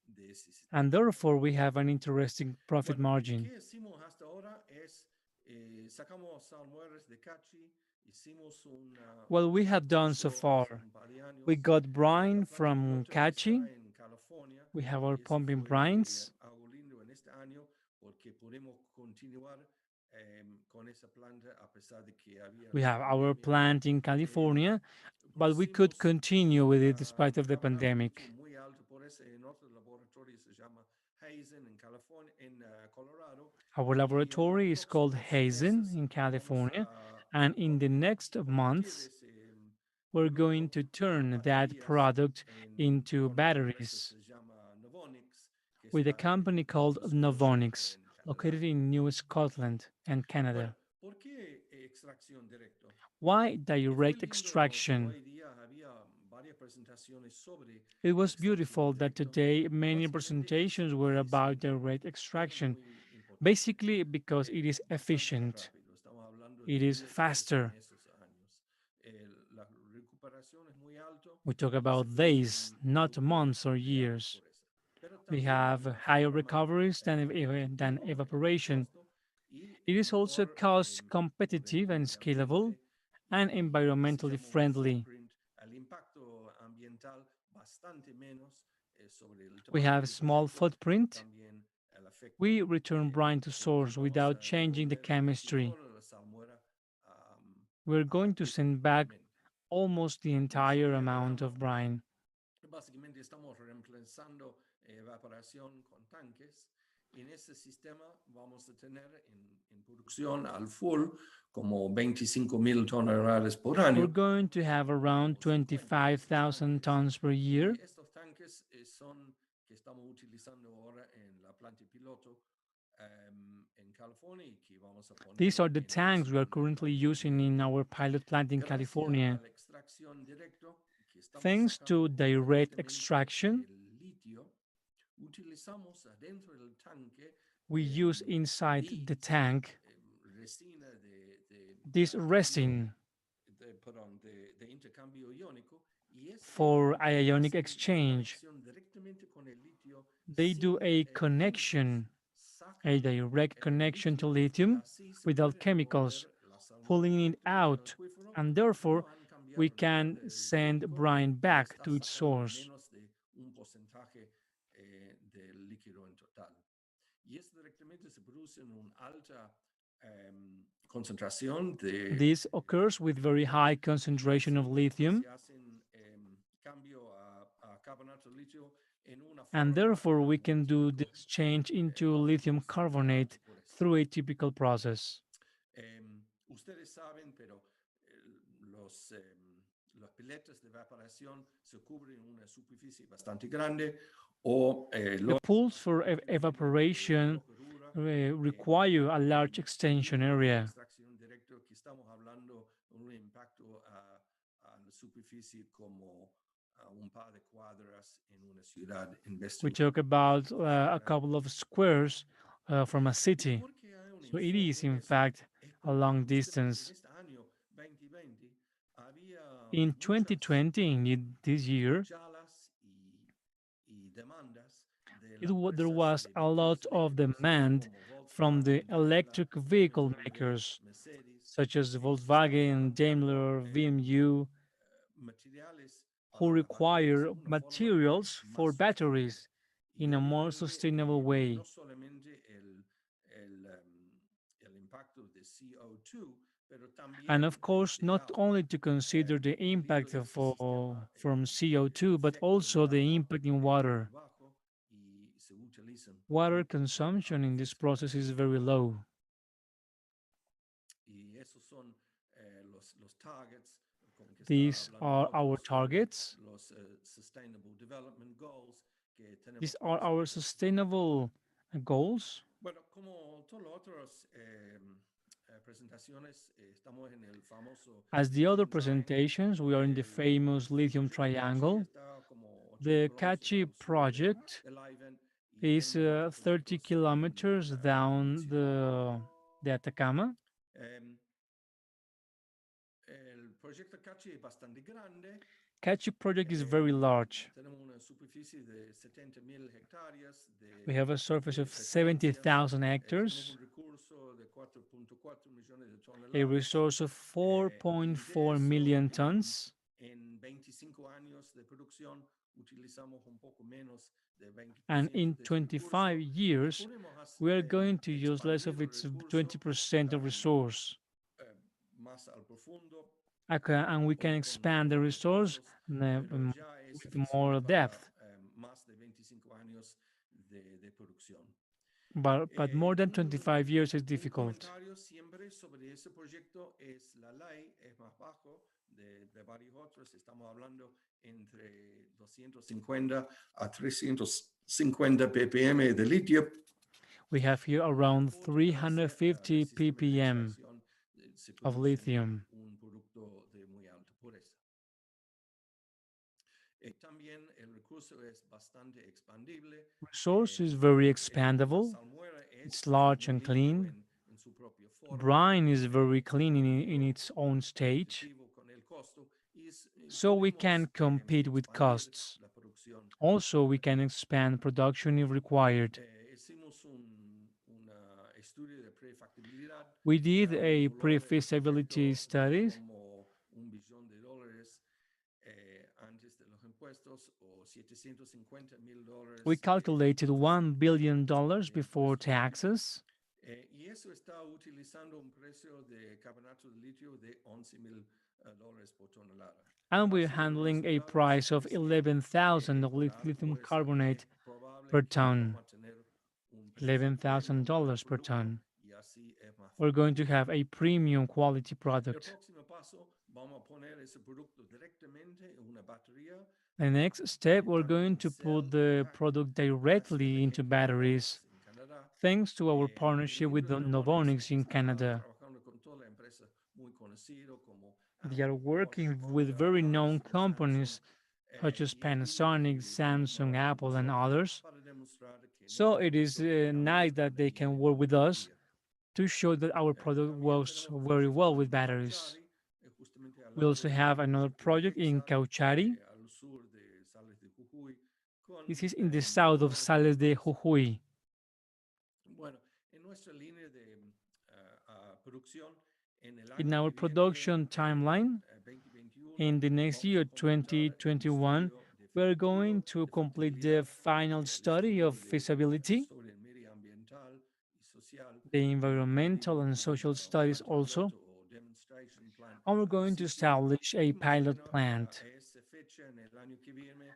de ese and sistema. therefore we have an interesting profit Bueno, margin. ¿qué hicimos hasta ahora? Es sacamos salmueres de cachi, hicimos What we un have done so curso hace far, un par de we años got en la brine planta from piloto que Cachi, está en California we have our y eso pumping fue brines, algo lindo en este año porque podemos continuar con esa planta a pesar de que había we la have our pandemia. plant in Eh, California, but we could Pusimos continue with it despite of the carbonato pandemic. muy alto por ese en otro laboratorio se llama Hazen en California, en Colorado. Our Y en los laboratory is called próximos Hazen meses in vamos California, a and in the next convertir months, ese we're going producto to en turn that baterías product into con una empresa que batteries se llama Novonix, que with a está company en called Nova Scotia, Novonix, en Canadá. located in New Scotland and Bueno, Canada. ¿por qué extracción directo? Why Fue direct lindo que extraction? hoy día había varias presentaciones sobre It was extracción beautiful that directo. today many Básicamente es presentations were about eficiente. direct Eso es extraction, muy importante. basically because it is Bastante más efficient, rápido. Estamos hablando it de is 10 veces en faster. esos años. La recuperación es muy alto We talk y se about produce days, un not producto months or de alta years. pureza. Pero We también have una higher forma recoveries than competitiva en evaporation. costo y It is also mejor cost por el competitive and medio scalable ambiente and y se environmentally llama un friendly. footprint, el impacto ambiental bastante menos sobre el We tamaño have del small proyecto, footprint. también el efecto We return brine to y source vamos without a changing the devolver casi chemistry. toda la salmuera We're al going to acuífero send back nuevamente. almost the Curso entire de amount verano, of brine. básicamente estamos reemplazando evaporación con tanques. En ese sistema vamos a tener en producción al full como 25.000 toneladas por We're año, going to have around como 50 de esos 25,000 tanques. tons per Y year. estos tanques son que estamos utilizando ahora en la planta piloto en California y que vamos a poner These are the en la tanks we are segunda currently planta en using in our pilot plant in Gracias a California. la extracción directo que estamos Thanks to sacando direct directamente extraction, el litio, utilizamos adentro del tanque we use inside the beads, tank resina de this cambio, resin perdón, de intercambio iónico y este for ionic hacen la exchange. conexión directamente con el litio They do sin a químicos. connection, a Sacan direct el connection to litio y lithium así se without puede chemicals, devolver la salmuera pulling it dentro del out, acuífero and porque therefore no han we cambiado nada can del send químico brine y back está to its sacando source. menos de un porcentaje del líquido en total. Y eso directamente se produce en una alta concentración de This occurs with very high litio y concentration of así lithium, se hacen cambio a carbonato de litio en una and forma therefore rápida, we muy can do típico this change into cuando lithium producimos de alta carbonate pureza. through a typical process. Ustedes saben, pero los piletas de evaporación se cubren una superficie bastante grande o The los pools for tienen evaporation envergadura require a large extension y en area. extracción directa que estamos hablando de un impacto a la superficie como a un par de cuadras en una ciudad en vez de We una talk about superficie a grande. couple of squares from a ¿Y city. por qué hay un So it is, enfoque en in eso? fact, Es a porque long justamente en distance. este año 2020 había In muchas 2020, in this year, chalas y demandas de las there empresas was de a vehículos lot of eléctricos demand como from the Volkswagen, Daimler, electric vehicle BMW, makers, Mercedes, such as que están Volkswagen, demandando Daimler, BMW, materiales who para las baterías require en una forma que es materials más for sostenible. batteries Y in a more obviamente sustainable way. no solamente el impacto de CO2, pero And también of course, de not agua. only to consider the Peligro impact de este sistema, from CO2, el but efecto also del the agua impact in es muy water. bajo y se utilizan Water productos consumption in this process is físicos. very low. Y esos son los targets, como que estaba These hablando are our otros, targets. los Sustainable Development Goals que tenemos These are our puestos. sustainable goals. Bueno, como todas las otras presentaciones, estamos en el famoso As the other Lithium Triangle. presentations, we are in the famous El lithium proyecto CACHI triangle. está como 8 The kilómetros Kachi al sur project del Ivan Is 30 kilometers down the Atacama. Ehm, il progetto CACI è bastante grande. Cachi project is very large. Tenemos una superficie de 70.000 hectáreas We have a surface de of frecuencias. 70,000 Tenemos hectares, un recurso de 4.4 millones de a toneladas. resource of 4.4 million tons, En 25 años de producción utilizamos un poco menos de 20% and in de ese 25 recurso. years, Podemos we are going to use less expandir of el its recurso 20% of resource. más al profundo, And we can con expand the otros resource recursos, pero ya es with difícil more para depth. más de 25 años de producción. But more than 25 years is Un difficult. comentario siempre sobre ese proyecto es la ley es más bajo de varios otros. Estamos hablando entre 250 a 350 ppm de litio. We have here around Otro gracias al 350 sistema de ppm extracción se of produce lithium. un producto de muy alta pureza. También el recurso es bastante expandible. Resource is very La expandable. salmuera It's es large muy and limpio clean. en su propia forma. Brine is very clean in its own stage, Competitivo con el costo so we podemos can compete with expandir costs. la producción. Also, we can expand production if required. Hicimos un estudio de prefactibilidad. We did El a valor del pre-feasibility proyecto de study. como $1 billion antes de los impuestos o $750,000. We calculated $1 billion before taxes, Y eso está utilizando un precio de carbonato de litio de $11,000 por tonelada. and we're Así que el handling a resultado price of es que, 11,000 of para alta lithium pureza carbonate es probable per que ton. vamos a tener un precio bueno para el $11,000 per producto ton. y así es más We're going factible. to have a premium quality El product. próximo paso, vamos a poner ese producto directamente en una batería. The next step, we're going También to cell put the pack, product gracias a la directly into gente de batteries, Novonix en Canadá. thanks to our Qué partnership with lindo the de Novonix Novonix in está Canada. trabajando con toda la empresa muy conocido como They are Apple, Bosch, working with Honda, very known Philips o Samsung. companies such as Y es lindo Panasonic, que Samsung, trabajen con Apple, and nosotros others. para demostrar que So nuestro it is producto realmente nice that they can rinde work with us batería. to show that our product También works tenemos very well proyectos with en batteries. Cauchari, justamente al We lado also have another de project in Lexa, Cauchari. al sur de Sales de Jujuy, con This is in the south of valores Sales de menores. Jujuy. Bueno, en nuestra línea de producción, en el In año our que viene, production timeline, 2021, in the next vamos year, a completar el 2021, estudio we're definitivo going to de complete the factibilidad, final el study of estudio de feasibility, sobre medioambiental y social, the y como environmental digo, and con social studies planta also, piloto o demonstration plant and we're al going to sitio. establish a Y más o pilot menos plant. a esa fecha, en el año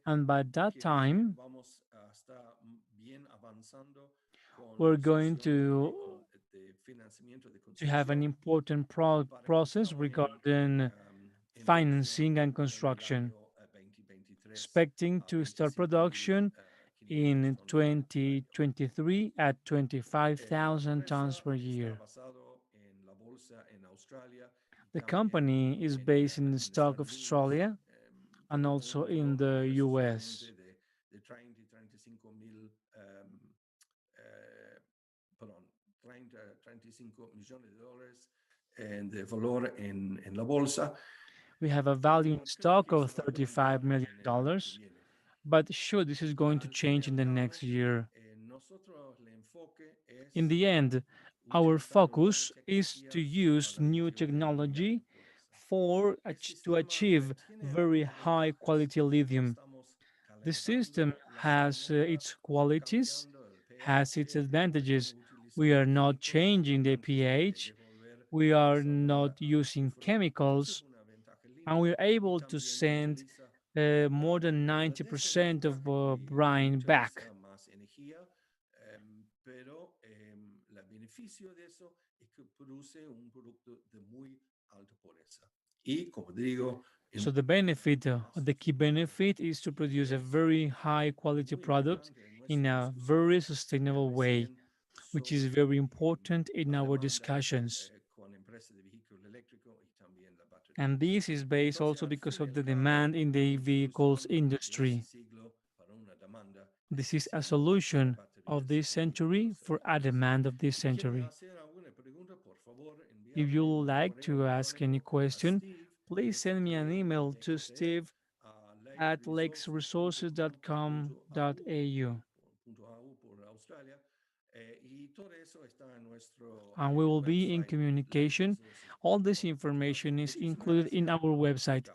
And by that time, vamos a estar bien avanzando con we're going discusiones de financiamiento de to have an construcción important para que process estamos regarding en producción financing and en el construction, año 2023 expecting a to start 25.500 production in toneladas por año. 2023 at La 25,000 tons empresa per está year. basado en la bolsa en Australia y The también company is based in the en stock Estados of Unidos. Australia and Tenemos also un in valor de the ingresos US. solamente de 30, 35 mil, perdón, 30, 35 millones de dólares de valor en la bolsa. We have a value in Pero creo stock que of eso va a $35 cambiar million, en el año que viene. but sure, this is going to Al fin y change in al the next cabo, year. nosotros el enfoque In es the end, our utilizar nuevas focus is to tecnologías use para new litio de muy technology alta pureza. El to sistema achieve tiene very algunas high ventajas. quality No lithium. estamos The system calentando la has salmuera its o qualities, cambiando el has its pH. advantages. Estamos We are utilizando not químicos changing the antes de pH, devolver we la are salmuera not al using azufre. Entonces, chemicals, una ventaja and linda we're y able to también send utiliza menos more brine. than La 90% of desventaja que brine back. utiliza más energía, pero el beneficio de eso es que produce un producto de muy alta pureza. Y como digo, So the benefit, más the key sostenible. benefit is to Y produce a es very high quality muy product importante en in nuestra a discusión very sustainable way, recién which is sobre very important in la our demanda discussions. con empresas de vehículos eléctricos y también la batería. And this is based Entonces, also al because fin y of al the cabo, demand in the una vehicles solución de ese industry. siglo para una demanda This is a solution of this century for a demand of this century. If you would like to ask any question, please send me an email to steve@lakesresources.com.au. And we will be in communication. All this information is included in our website.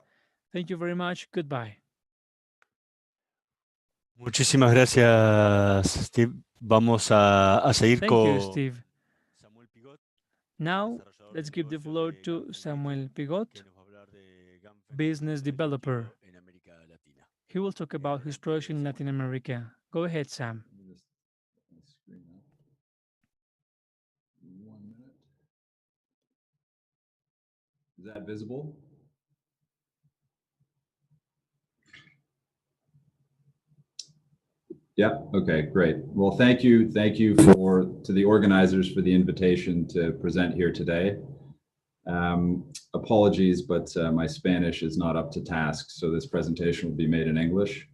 Thank you very much. Goodbye. Muchísimas gracias, Steve. Vamos a seguir Thank you, con Steve. Samuel Pigot, Now, desarrollador let's de give the negocios floor de to Ganfeng Samuel Lithium, que Pigot, nos va a hablar de Ganfeng business developer. en América Latina. He will talk about his project in Latin America. Go ahead, Sam. Is that visible? Yeah, okay, great. Well, thank you to the organizers for the invitation to present here today. Apologies, but my Spanish is not up to task, so this presentation will be made in English.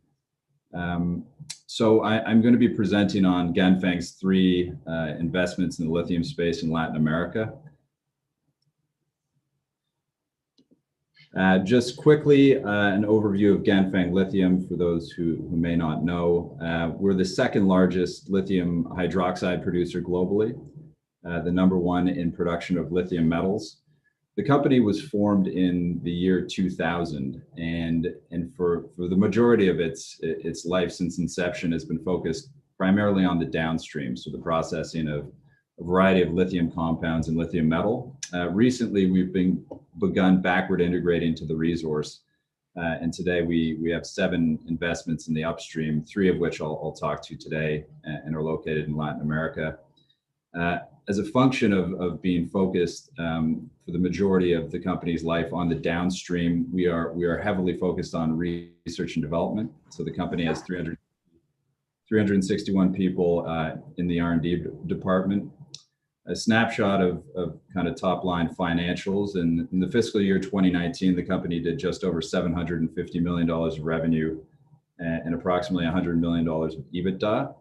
So I'm going to be presenting on Ganfeng's 3 investments in the lithium space in Latin America. Just quickly, an overview of Ganfeng Lithium for those who may not know. We're the 2nd largest lithium hydroxide producer globally, the #1 in production of lithium metals. The company was formed in the year 2000, and for the majority of its life since inception has been focused primarily on the downstream, so the processing of a variety of lithium compounds and lithium metal. Recently, we've begun backward integrating to the resource, and today we have 7 investments in the upstream, 3 of which I'll talk to today and are located in Latin America. As a function of being focused for the majority of the company's life on the downstream, we are heavily focused on research and development. So the company has 361 people in the R&D department. A snapshot of kind of top line financials. In the fiscal year 2019, the company did just over $750 million of revenue and approximately $100 million of EBITDA.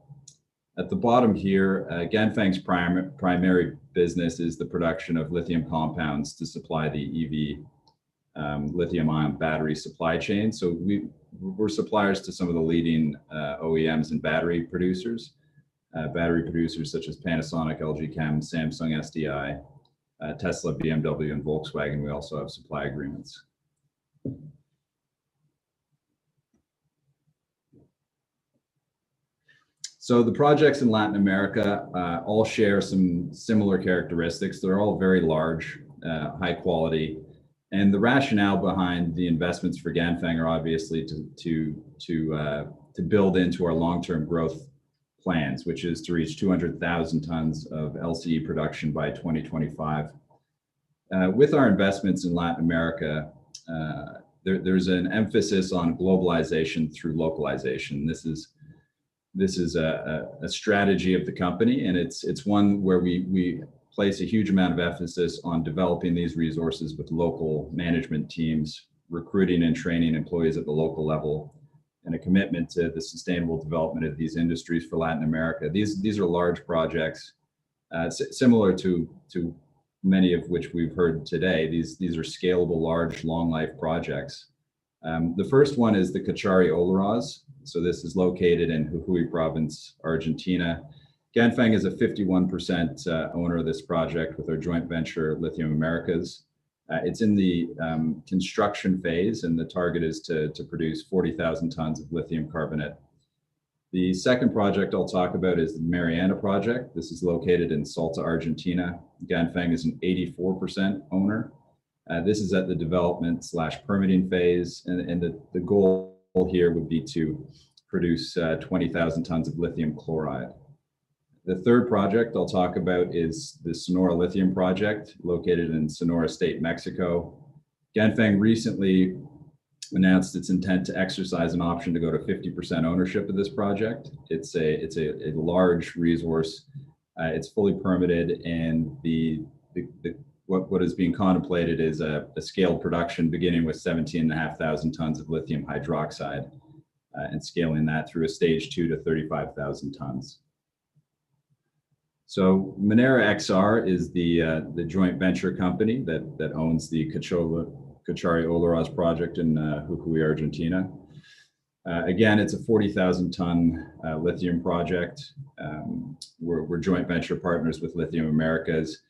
At the bottom here, Ganfeng's primary business is the production of lithium compounds to supply the EV lithium-ion battery supply chain. So we're suppliers to some of the leading OEMs and battery producers such as Panasonic, LG Chem, Samsung SDI, Tesla, BMW, and Volkswagen. We also have supply agreements. So the projects in Latin America all share some similar characteristics. They're all very large, high quality, and the rationale behind the investments for Ganfeng are obviously to build into our long-term growth plans, which is to reach 200,000 tons of LCE production by 2025. With our investments in Latin America, there's an emphasis on globalization through localization. This is a strategy of the company, and it's one where we place a huge amount of emphasis on developing these resources with local management teams, recruiting and training employees at the local level, and a commitment to the sustainable development of these industries for Latin America. These are large projects, similar to many of which we've heard today. These are scalable, large, long life projects. The first one is the Cauchari-Olaroz. So this is located in Jujuy province, Argentina. Ganfeng is a 51% owner of this project with our joint venture, Lithium Americas. It's in the construction phase, and the target is to produce 40,000 tons of lithium carbonate. The second project I'll talk about is the Mariana project. This is located in Salta, Argentina. Ganfeng is an 84% owner. This is at the development / permitting phase, and the goal here would be to produce 20,000 tons of lithium chloride. The third project I'll talk about is the Sonora Lithium project located in Sonora State, Mexico. Ganfeng recently announced its intent to exercise an option to go to 50% ownership of this project. It's a large resource. It's fully permitted, and what is being contemplated is a scaled production beginning with 17,500 tons of lithium hydroxide. and scaling that through a stage 2 to 35,000 tons. So Minera XR is the joint venture company that owns the Cauchari-Olaroz project in Jujuy, Argentina. Again, it's a 40,000 ton lithium project. We're joint venture partners with Lithium Americas.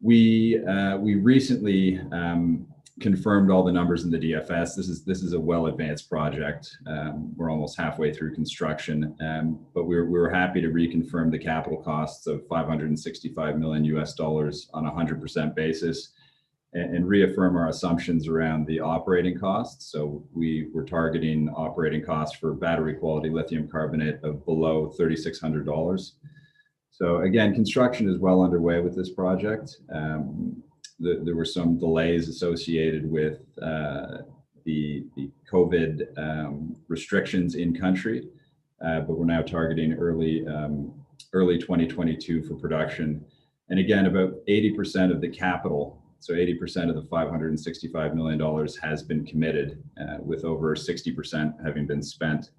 We recently confirmed all the numbers in the DFS. This is a well advanced project. We're almost halfway through construction, but we were happy to reconfirm the capital costs of $565 million on a 100% basis, and reaffirm our assumptions around the operating costs. So we were targeting operating costs for battery quality lithium carbonate of below $3,600. So again, construction is well underway with this project. There were some delays associated with the COVID restrictions in country, but we're now targeting early 2022 for production. And again, about 80% of the capital, so 80% of the $565 million has been committed, with over 60% having been spent.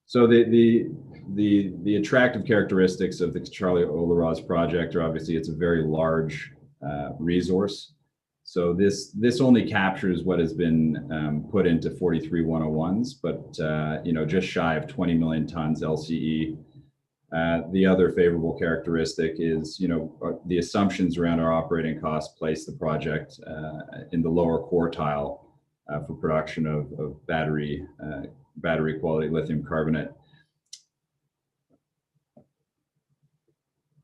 So the attractive characteristics of the Cauchari-Olaroz project are obviously it's a very large resource. So this only captures what has been put into 43-101s, but just shy of 20 million tons LCE. The other favorable characteristic is the assumptions around our operating costs place the project in the lower quartile for production of battery quality lithium carbonate.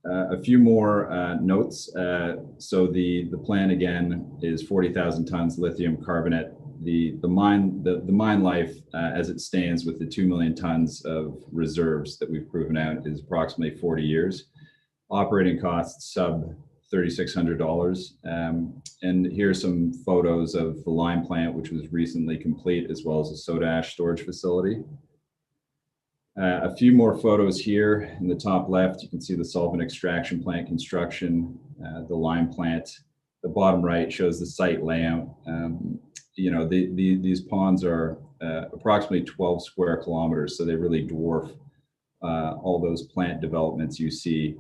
A few more notes. So the plan again is 40,000 tons lithium carbonate. The mine life as it stands with the 2 million tons of reserves that we've proven out is approximately 40 years. Operating costs sub $3,600. And here's some photos of the lime plant, which was recently complete, as well as a soda ash storage facility. A few more photos here. In the top left, you can see the solvent extraction plant construction, the lime plant. The bottom right shows the site layout. These ponds are approximately 12 square kilometers, so they really dwarf all those plant developments you see.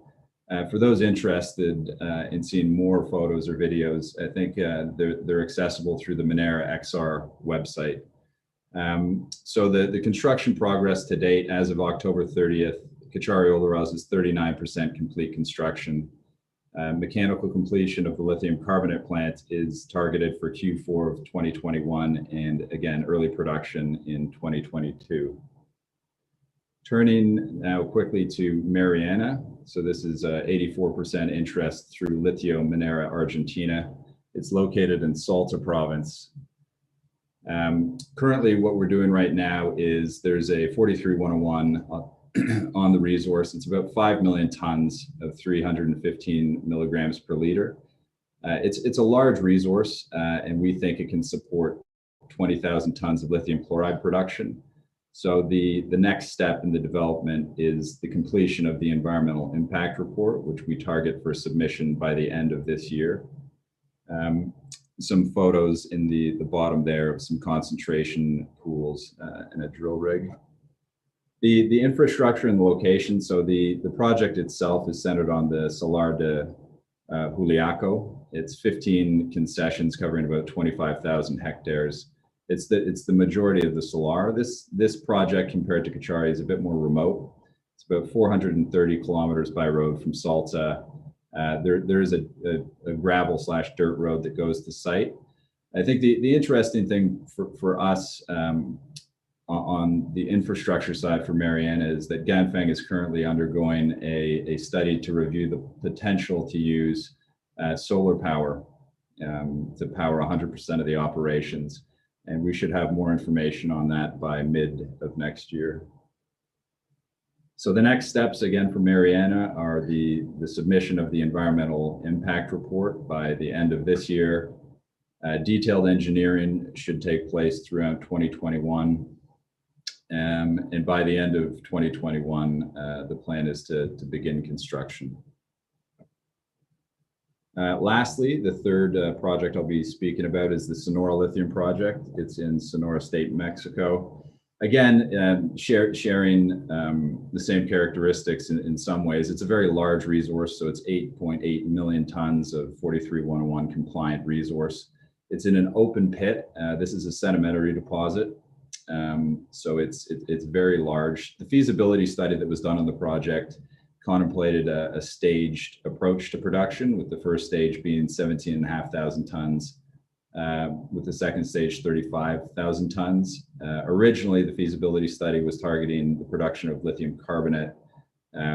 For those interested in seeing more photos or videos, I think they're accessible through the Minera XR website. So the construction progress to date, as of October 30th, Cauchari-Olaroz is 39% complete construction. Mechanical completion of the lithium carbonate plant is targeted for Q4 of 2021, and again, early production in 2022. Turning now quickly to Mariana. So this is 84% interest through Lithium Minera Argentina. It's located in Salta province. Currently, what we're doing right now is there's a 43-101 on the resource. It's about 5 million tons of 315 milligrams per liter. It's a large resource, and we think it can support 20,000 tons of lithium chloride production. So the next step in the development is the completion of the environmental impact report, which we target for submission by the end of this year. Some photos in the bottom there of some concentration pools and a drill rig. The infrastructure and the location, so the project itself is centered on the Salar de Juliaco. It's 15 concessions covering about 25,000 hectares. It's the majority of the Salar. This project compared to Cauchari is a bit more remote. It's about 430 kilometers by road from Salta. There is a gravel/dirt road that goes to site. I think the interesting thing for us on the infrastructure side for Mariana is that Ganfeng is currently undergoing a study to review the potential to use solar power to power 100% of the operations. And we should have more information on that by mid of next year. So the next steps again for Mariana are the submission of the environmental impact report by the end of this year. Detailed engineering should take place throughout 2021. And by the end of 2021, the plan is to begin construction. Lastly, the third project I'll be speaking about is the Sonora Lithium project. It's in Sonora State, Mexico. Again, sharing the same characteristics in some ways. It's a very large resource, so it's 8.8 million tons of 43101 compliant resource. It's in an open pit. This is a sedimentary deposit, so it's very large. The feasibility study that was done on the project contemplated a staged approach to production, with the first stage being 17,500 tons, with the second stage 35,000 tons. Originally, the feasibility study was targeting the production of lithium carbonate.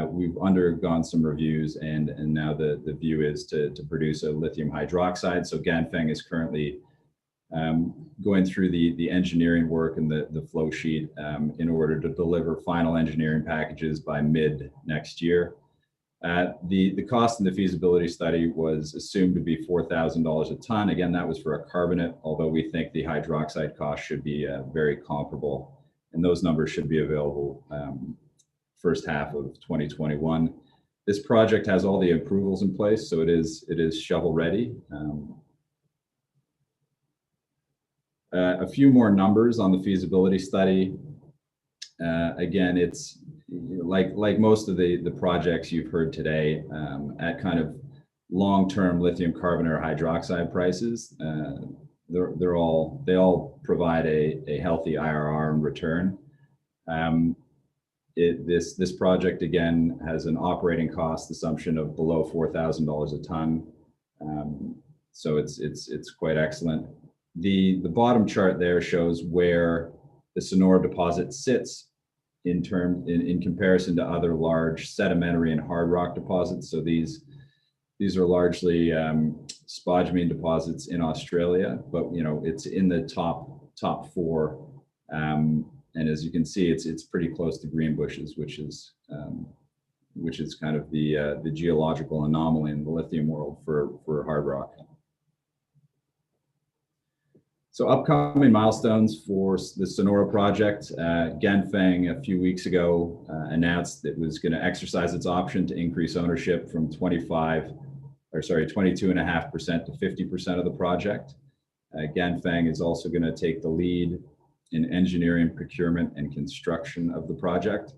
We've undergone some reviews, and now the view is to produce a lithium hydroxide. So Ganfeng is currently going through the engineering work and the flow sheet in order to deliver final engineering packages by mid next year. The cost in the feasibility study was assumed to be $4,000 a ton. Again, that was for a carbonate, although we think the hydroxide cost should be very comparable, and those numbers should be available first half of 2021. This project has all the approvals in place, so it is shovel ready. A few more numbers on the feasibility study. Again, it's like most of the projects you've heard today, at kind of long-term lithium carbonate or hydroxide prices. They all provide a healthy IRR and return. This project again has an operating cost assumption of below $4,000 a ton, so it's quite excellent. The bottom chart there shows where the Sonora deposit sits in comparison to other large sedimentary and hard rock deposits. So these are largely spodumene deposits in Australia, but it's in the top four. And as you can see, it's pretty close to Greenbushes, which is kind of the geological anomaly in the lithium world for hard rock. So upcoming milestones for the Sonora project. Ganfeng a few weeks ago announced it was going to exercise its option to increase ownership from 22.5% to 50% of the project. Ganfeng is also going to take the lead in engineering, procurement, and construction of the project.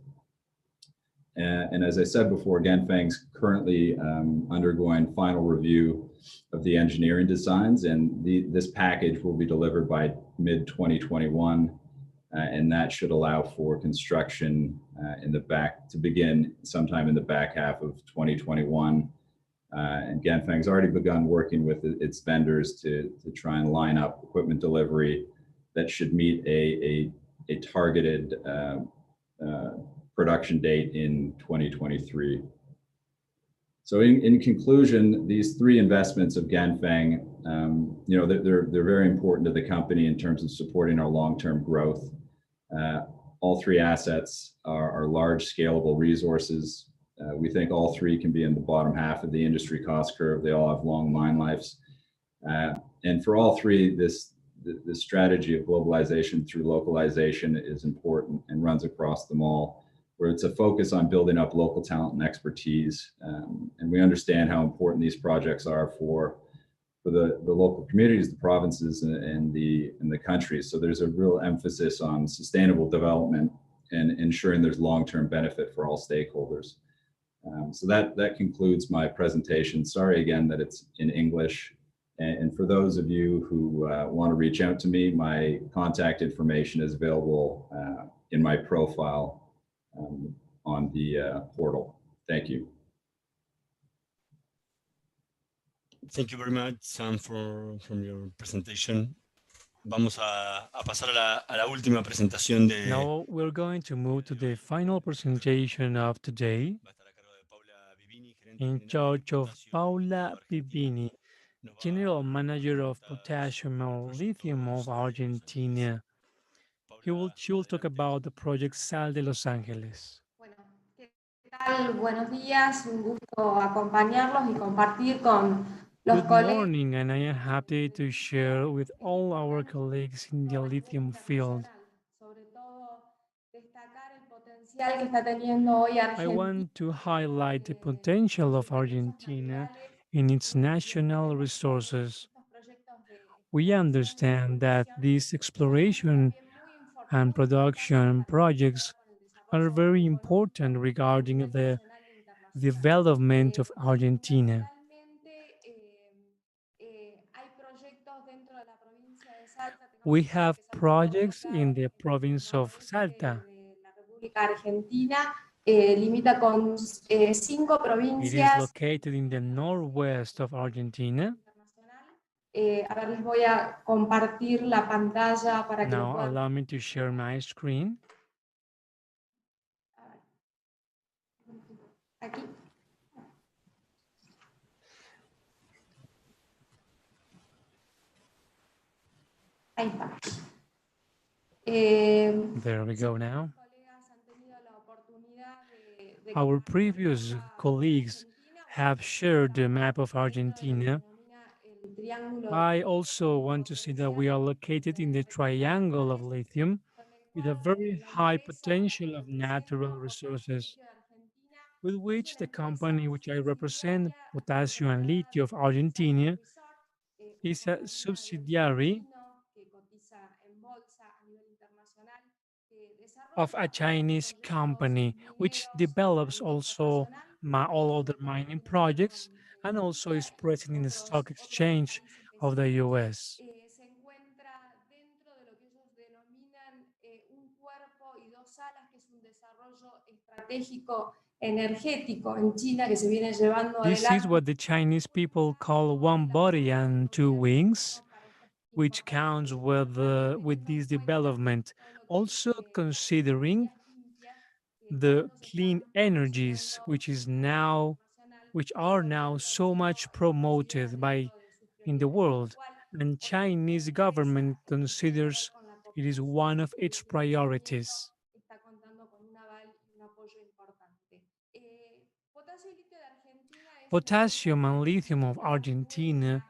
And as I said before, Ganfeng's currently undergoing final review of the engineering designs, and this package will be delivered by mid-2021, and that should allow for construction to begin sometime in the back half of 2021. And Ganfeng's already begun working with its vendors to try and line up equipment delivery that should meet a targeted production date in 2023. So in conclusion, these three investments of Ganfeng, they're very important to the company in terms of supporting our long-term growth. All three assets are large scalable resources. We think all three can be in the bottom half of the industry cost curve. They all have long mine lives. And for all three, the strategy of globalization through localization is important and runs across them all, where it's a focus on building up local talent and expertise. And we understand how important these projects are for the local communities, the provinces, and the countries. So there's a real emphasis on sustainable development and ensuring there's long-term benefit for all stakeholders. So that concludes my presentation. Sorry again that it's in English. And for those of you who want to reach out to me, my contact information is available in my profile on the portal. Thank you. Thank you very much, Sam, from your presentation. Vamos a pasar a la última presentación de... Now we're going to move to the final presentation of today, in charge of Paula Bibini, General Manager of Potassium and Lithium of Argentina. She will talk about the project Sal de Los Ángeles. Bueno, ¿qué tal? Buenos días, un gusto acompañarlos y compartir con los Good colegas. morning, and I am happy to share with all our colleagues in the lithium field. Sobre todo, destacar el potencial que está teniendo hoy I Argentina. want to highlight the potential of Argentina in its national resources. We understand that these exploration and production projects are very important regarding the development of Argentina. We have projects in the province of Salta. Argentina limita con 5 It is provincias. located in the northwest of Argentina. A ver, les voy a compartir la pantalla para que lo Now, puedan. allow me to share my screen. Aquí. Ahí está. There we go now. Our previous colleagues have shared the map of Argentina. I also want to say that we are located in the triangle of lithium with a very high potential of natural resources, with which the company which I represent, Potassium and Lithium of Argentina, is a subsidiary of a Chinese company which develops also all other mining projects and also is present in the stock exchange of the US. Se encuentra dentro de lo que ellos denominan un cuerpo y dos alas, que es un desarrollo estratégico energético en China que se viene llevando This is adelante. what the Chinese people call one body and two wings, which counts with this development. Also considering the clean energies, which are now so much promoted by in the world, and Chinese government considers it is one of its priorities. Está contando con un aval y un apoyo importante. Potasio y litio de Argentina es Potassium and Lithium of Argentina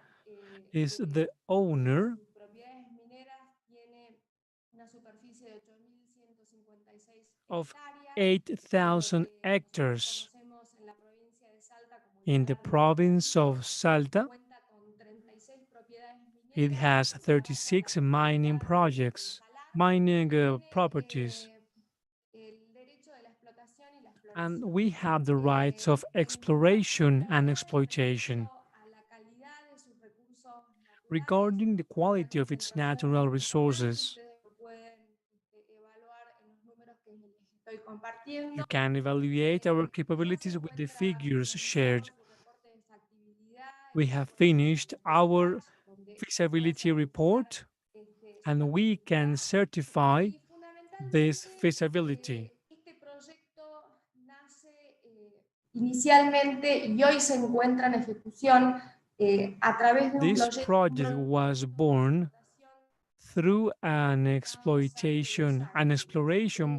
is the owner sus propiedades mineras, tiene una superficie de 8.156 of hectáreas. 8,000 hectares Conocemos en la provincia de Salta como in the province of Salta. cuenta con 36 propiedades It mineras. has 36 mining projects, mining properties, El derecho de la explotación y la and exploración. we have the rights of exploration and exploitation. A la calidad de sus recursos naturales. Regarding the quality of its natural resources, Ustedes lo pueden evaluar en los números que les estoy compartiendo. you can evaluate our capabilities with the figures shared. Su reporte de factibilidad, We have finished our feasibility report and we can certify this feasibility. este proyecto nace inicialmente y hoy se encuentra en ejecución a través de un This proyecto project was born through an exploration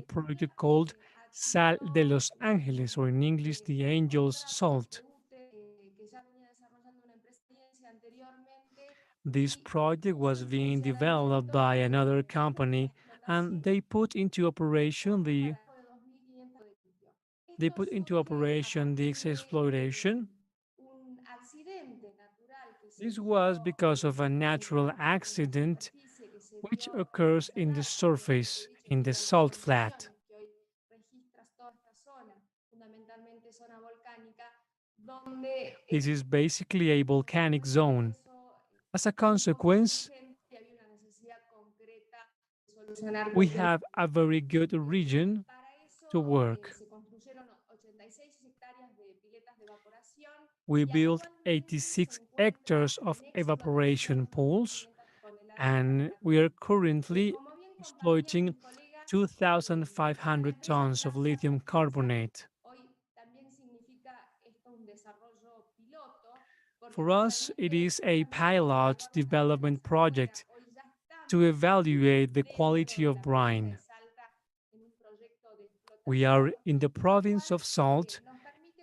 project called Sal de Los Ángeles, or in English, the Angel's Salt. que ya venía desarrollando una empresa anteriormente. This project was being developed by another company, and they put into operation this exploration. Un accidente natural que se This was because of a natural accident which occurs in the surface, in the salt flat. que hoy registras toda esta zona, fundamentalmente zona volcánica, donde This is basically a volcanic zone. As a consequence, había una necesidad concreta de solucionar we have a very good region Para eso to work. se construyeron 86 hectáreas de piletas de evaporación. We built 86 hectares of evaporation pools, and we are currently exploiting 2,500 tons of lithium carbonate. Hoy también significa esto un desarrollo piloto. For us, it is a pilot development project to evaluate the quality of brine. We are in the province of Salt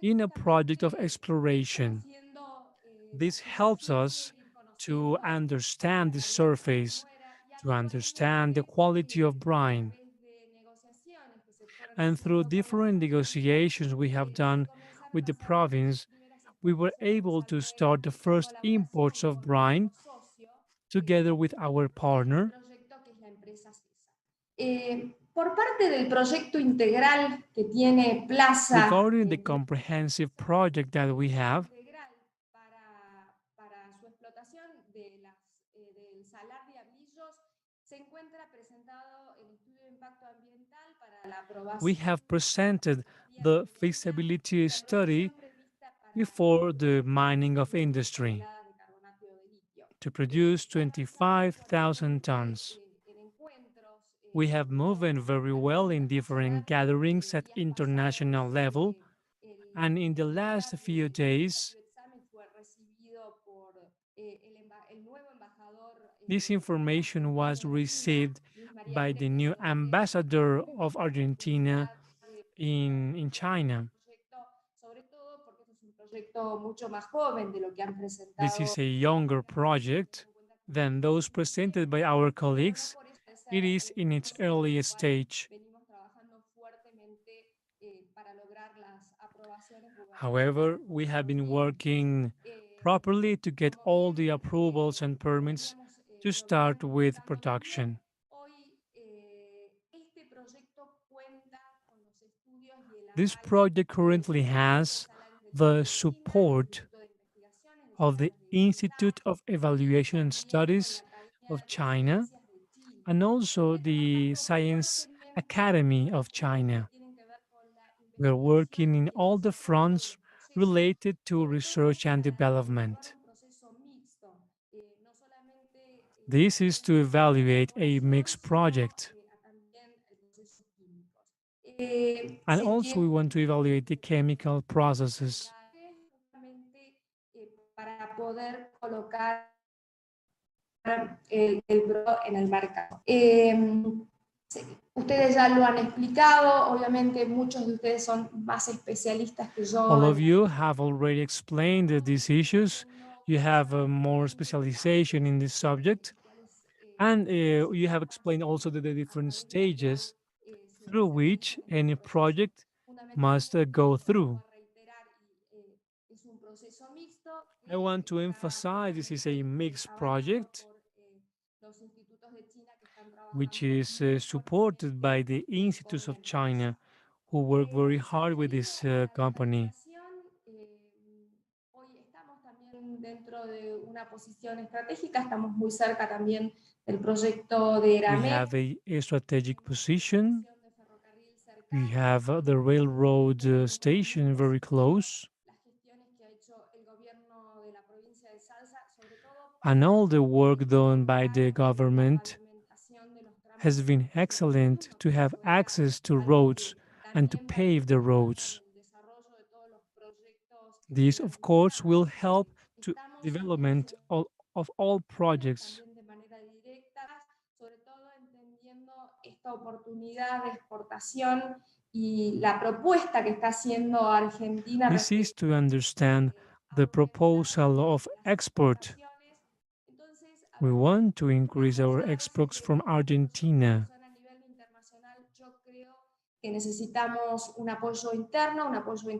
in a project of exploration. This helps us to understand the surface, to understand the quality of brine. And through different negotiations we have done with the province, we were able to start the first imports of brine together with our partner. Por parte del proyecto integral que tiene Plaza Regarding the comprehensive project that we have, para su explotación del salar de Ablillos, se encuentra presentado el estudio de impacto ambiental para la aprobación. we have presented the feasibility study before the mining of industry to produce 25,000 tons. We have moved very well in different gatherings at international level, and in the last few days, this information was received by the new ambassador of Argentina in China. This is a younger project than those presented by our colleagues. It is in its early stage. However, we have been working properly to get all the approvals and permits to start with production. This project currently has the support of the Institute of Evaluation and Studies of China and also the Science Academy of China. We are working in all the fronts related to research and development. This is to evaluate a mixed project. And also we want to evaluate the chemical processes. Para poder colocar el producto en el mercado. Ustedes ya lo han explicado, obviamente muchos de ustedes son más especialistas que yo. All of you have already explained these issues. You have more specialization in this subject. And you have explained also the different stages through which any project must go through. I want to emphasize this is a mixed project which is supported by the institutes of China who work very hard with this company. Dentro de una posición estratégica, estamos muy cerca también del proyecto de We Eramet. have a strategic position. We have the railroad station very close. And all the work done by the government has been excellent to have access to roads and to pave the roads. This, of course, will help to development of all projects. Esta oportunidad de exportación y la propuesta que está haciendo Argentina. This is to understand the proposal of export. We want to increase our exports from Argentina.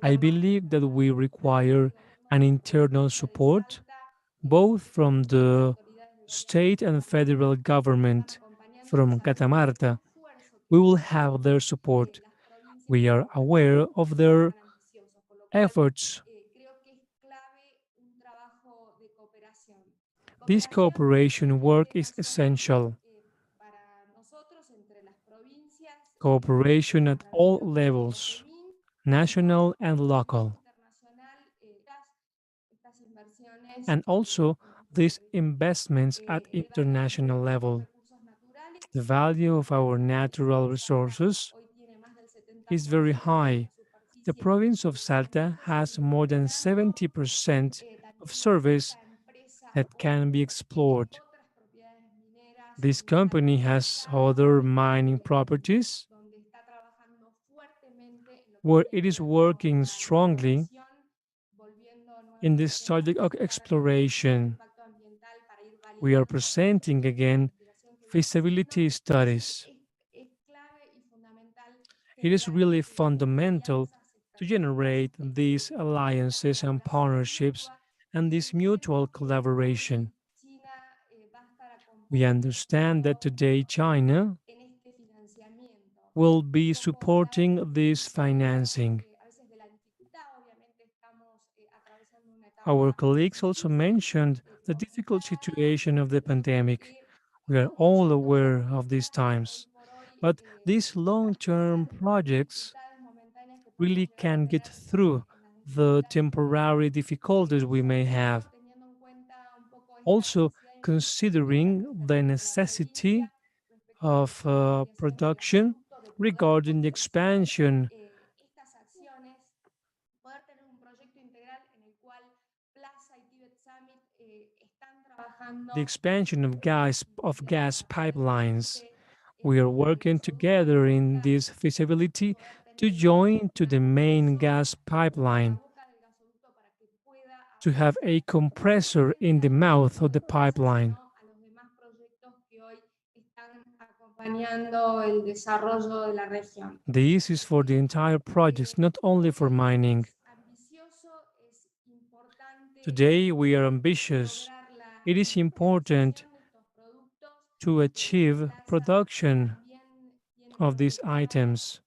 I believe that we require an internal support, both from the state and federal government, from Catamarca. We will have their support. We are aware of their efforts. This cooperation work is essential. Cooperation at all levels, national and local. And also these investments at international level. The value of our natural resources is very high. The province of Salta has more than 70% of surface that can be explored. This company has other mining properties where it is working strongly in this subject of exploration. We are presenting again feasibility studies. It is really fundamental to generate these alliances and partnerships and this mutual collaboration. We understand that today China will be supporting this financing. Our colleagues also mentioned the difficult situation of the pandemic. We are all aware of these times, but these long term projects really can get through the temporary difficulties we may have. Also, considering the necessity of production regarding the expansion, the expansion of gas pipelines. We are working together in this feasibility to join to the main gas pipeline, to have a compressor in the mouth of the pipeline. This is for the entire project, not only for mining. Today we are ambitious. It is important to achieve production of these items.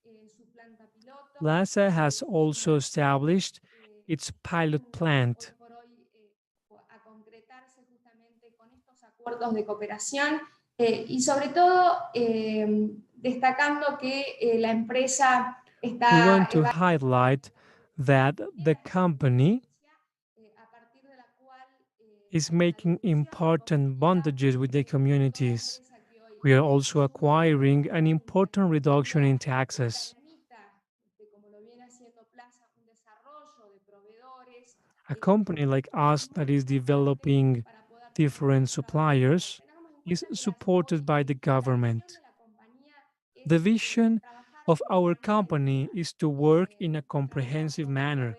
LASA has also established its pilot plant. Acuerdos de cooperación y sobre todo destacando que la empresa We está want to highlight that the company is making important bondages with the communities. We are also acquiring an important reduction in taxes. A company like us that is developing different suppliers is supported by the government. The vision of our company is to work in a comprehensive manner,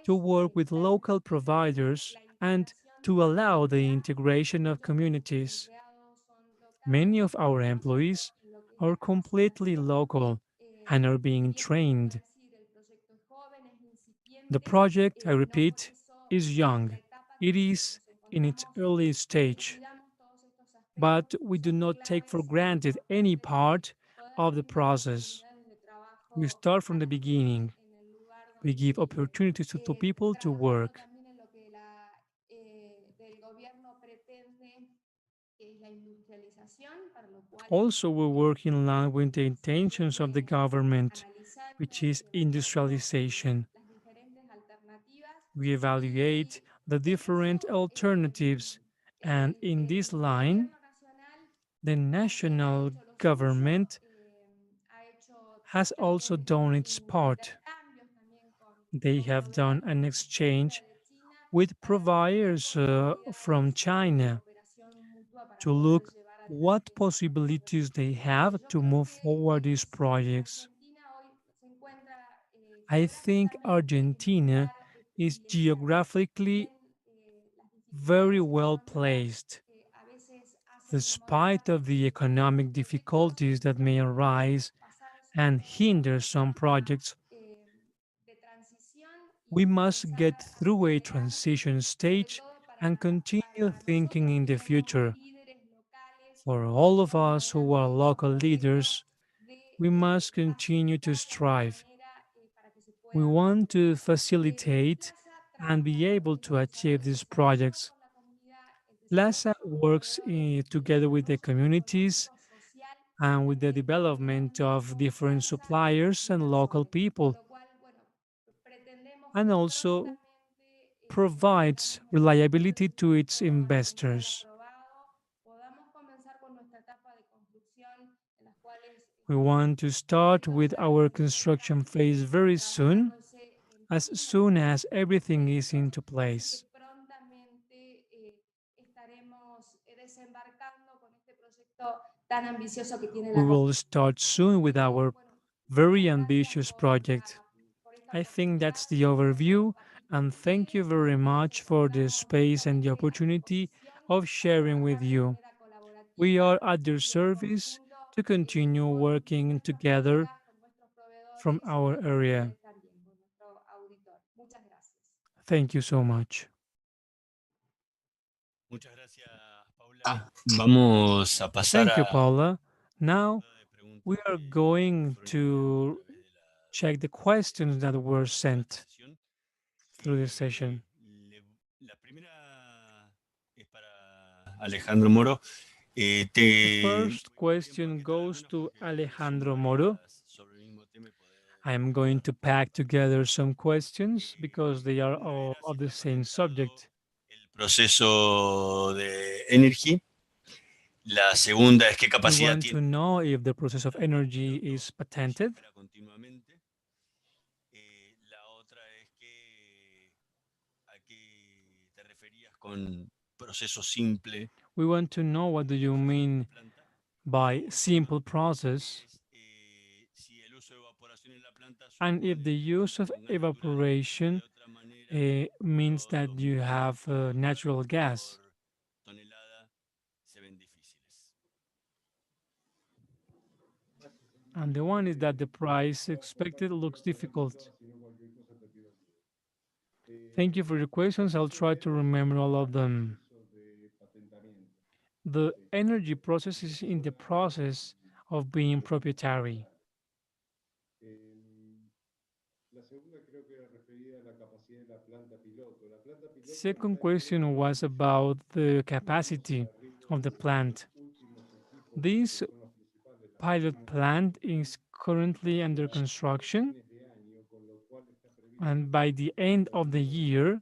to work with local providers, and to allow the integration of communities. Many of our employees are completely local and are being trained. The project, I repeat, is young. It is in its early stage, but we do not take for granted any part of the process. We start from the beginning. We give opportunities to people to work. Also, we work in line with the intentions of the government, which is industrialization. We evaluate the different alternatives, and in this line, the national government has also done its part. They have done an exchange with providers from China to look what possibilities they have to move forward these projects. I think Argentina is geographically very well placed. Despite of the economic difficulties that may arise and hinder some projects, we must get through a transition stage and continue thinking in the future. For all of us who are local leaders, we must continue to strive. We want to facilitate and be able to achieve these projects. LASA works together with the communities and with the development of different suppliers and local people, and also provides reliability to its investors. We want to start with our construction phase very soon as everything is into place. We will start soon with our very ambitious project. I think that's the overview, and thank you very much for the space and the opportunity of sharing with you. We are at your service to continue working together from our area. Thank you so much. Muchas gracias, Paula. Vamos a pasar Thank you, a Paula. Now de preguntas we are que going fueron enviadas a to través de check the questions that were durante la sent sesión. through the session. La primera es para Alejandro Moro. The Te first question goes to Alejandro Moro. I am going to pack together some questions because they are all of the same subject. el proceso de Energy. La segunda es qué We capacidad want tiene to know if the process of energy is patented. continuamente. La otra es a qué te referías con proceso simple. We want to know what do you mean by simple process Si el uso de evaporación en la planta and if the use of evaporation means that you have natural gas. tonelada se ven difíciles. And the one is that the price expected looks difficult. Thank you for your questions. I'll try to remember all of them. The energy process is in the process of being proprietary. La segunda creo que era referida a la capacidad de la planta piloto. La planta piloto Second está en question was about the capacity of the plant. últimos equipos This que son los principales, las pilot últimas plant is currently under construction, fines de año, con lo cual está previsto and by the end of the year, a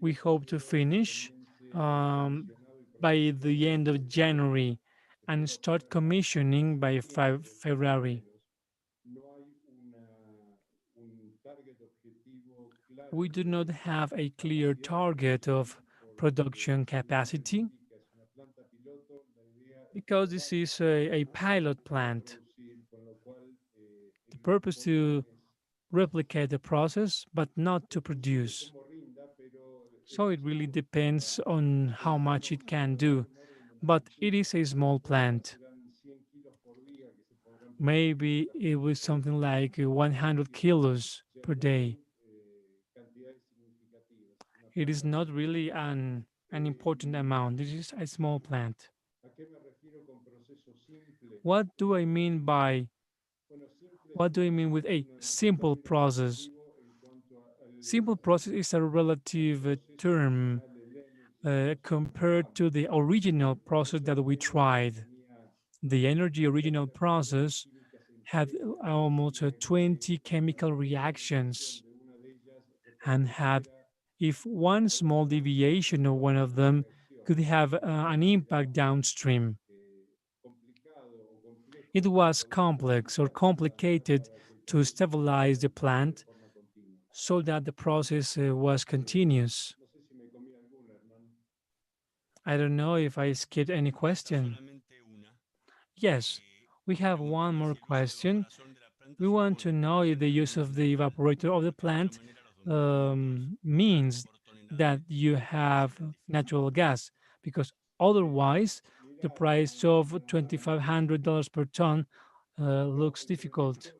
we fines de hope to febrero finish comience um, comisionado y by proceso the end of January and start commissioning by February. no hay un target objetivo claro We do de not have a clear capacidad target of production capacity significa es una planta piloto, la idea es because this is a pilot plant. producir, con lo cual The purpose to replicate the process, but not to produce. como rinda, pero So it really depends on how much it can do. But it is a small plant. serán 100 kilos por día que se podrán Maybe it was something like 100 kilos per day. cantidades significativas. Es una It is planta not really an important amount. This is a small plant. ¿A qué me refiero con proceso simple? What do I mean by Bueno, simple what do I mean with a simple process? en cuanto Simple process is a relative term compared to the original process that we tried. The energy original process had almost 20 chemical reactions and had, if one small deviation of one of them could have an impact downstream. It was complex or complicated to stabilize the plant so that the process was continuous. no sé si me comí alguna, hermano. I don't know if I skipped any question. Yes, we have one more question. We want to know if the use of the evaporator of the plant means that you have natural gas, because otherwise the price of $2,500 per ton looks difficult.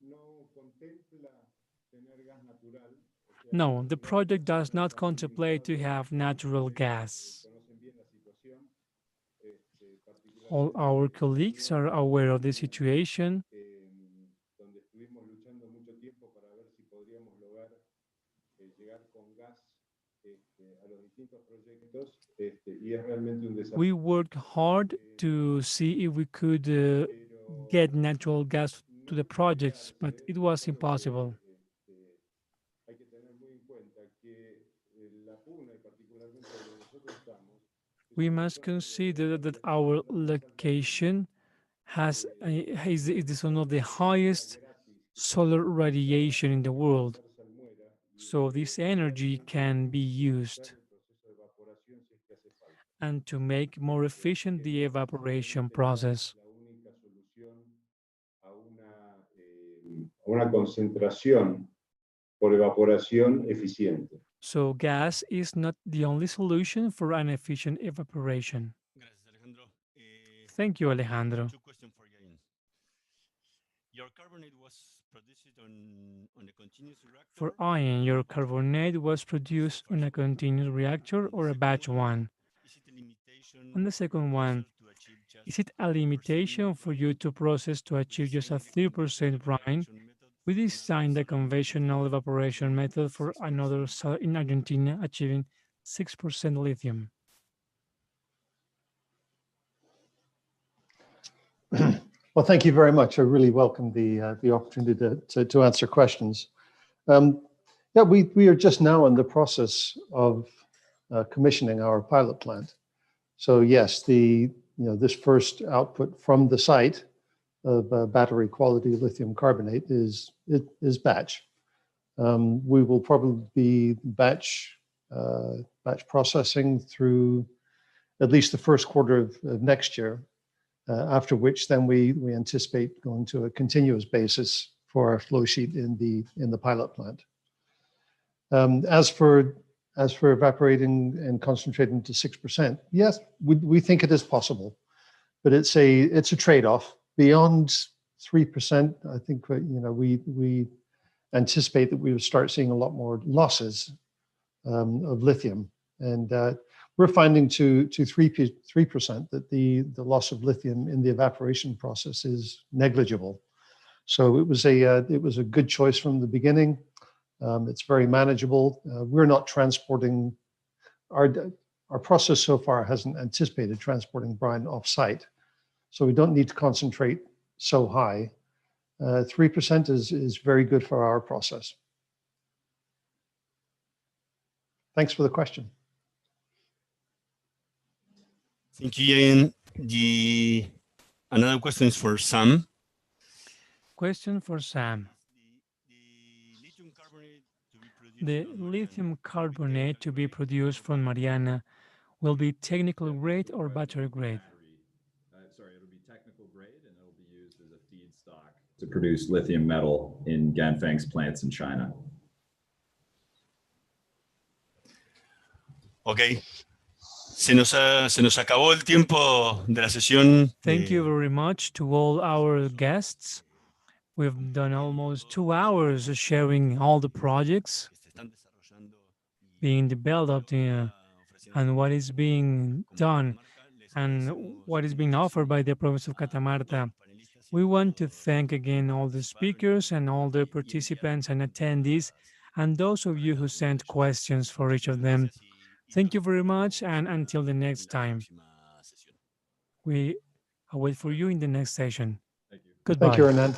No contempla tener gas natural, o sea, No, the project does not contemplate to have natural gas. conocen bien la situación, All our colleagues are aware of the situation. donde estuvimos luchando mucho tiempo para ver si podríamos lograr llegar con gas a los distintos proyectos y es realmente un desafío. We worked hard to see if we could get natural gas to the projects, but it was impossible. Hay que tener muy en cuenta que la Puna y particularmente donde nosotros estamos We must consider that our location is one of the highest solar radiation in the world. So this energy can be used and to make more efficient the evaporation process. la única solución a una concentración por evaporación eficiente. So gas is not the only solution for an efficient evaporation. Gracias, Alejandro. Thank you, Alejandro. Two questions for Yain. Your carbonate was For iron, your carbonate was produced on a continuous reactor or a batch one? And the second one, is it a limitation for you to process to achieve just a 3% brine? We designed the conventional evaporation method for another cell in Argentina achieving 6% lithium. Well, thank you very much. I really welcome the opportunity to answer questions. Yeah, we are just now in the process of commissioning our pilot plant. So yes, this first output from the site of battery quality lithium carbonate is batch. We will probably be batch processing through at least the first quarter of next year. After which, then we anticipate going to a continuous basis for our flow sheet in the pilot plant. As for evaporating and concentrating to 6%, yes, we think it is possible, but it's a trade-off. Beyond 3%, I think we anticipate that we will start seeing a lot more losses of lithium, and we're finding to 3% that the loss of lithium in the evaporation process is negligible. So it was a good choice from the beginning. It's very manageable. We're not transporting, our process so far hasn't anticipated transporting brine off-site, so we don't need to concentrate so high. 3% is very good for our process. Thanks for the question. Thank you, Ian. Another question is for Sam. Question for Sam. The lithium carbonate to be produced from Mariana will be technical grade or battery grade? Sorry, it'll be technical grade and it'll be used as a feedstock to produce lithium metal in Ganfeng's plants in China. Ok. Se nos acabó el tiempo de la sesión. Thank you very much to all our guests. We've done almost 2 hours sharing all the projects being developed and what is being done and what is being offered by the province of Catamarca. We want to thank again all the speakers and all the participants and attendees and those of you who sent questions for each of them. Thank you very much, and until the next time. We await for you in the next session. Thank you. Goodbye. Thank you, Hernan.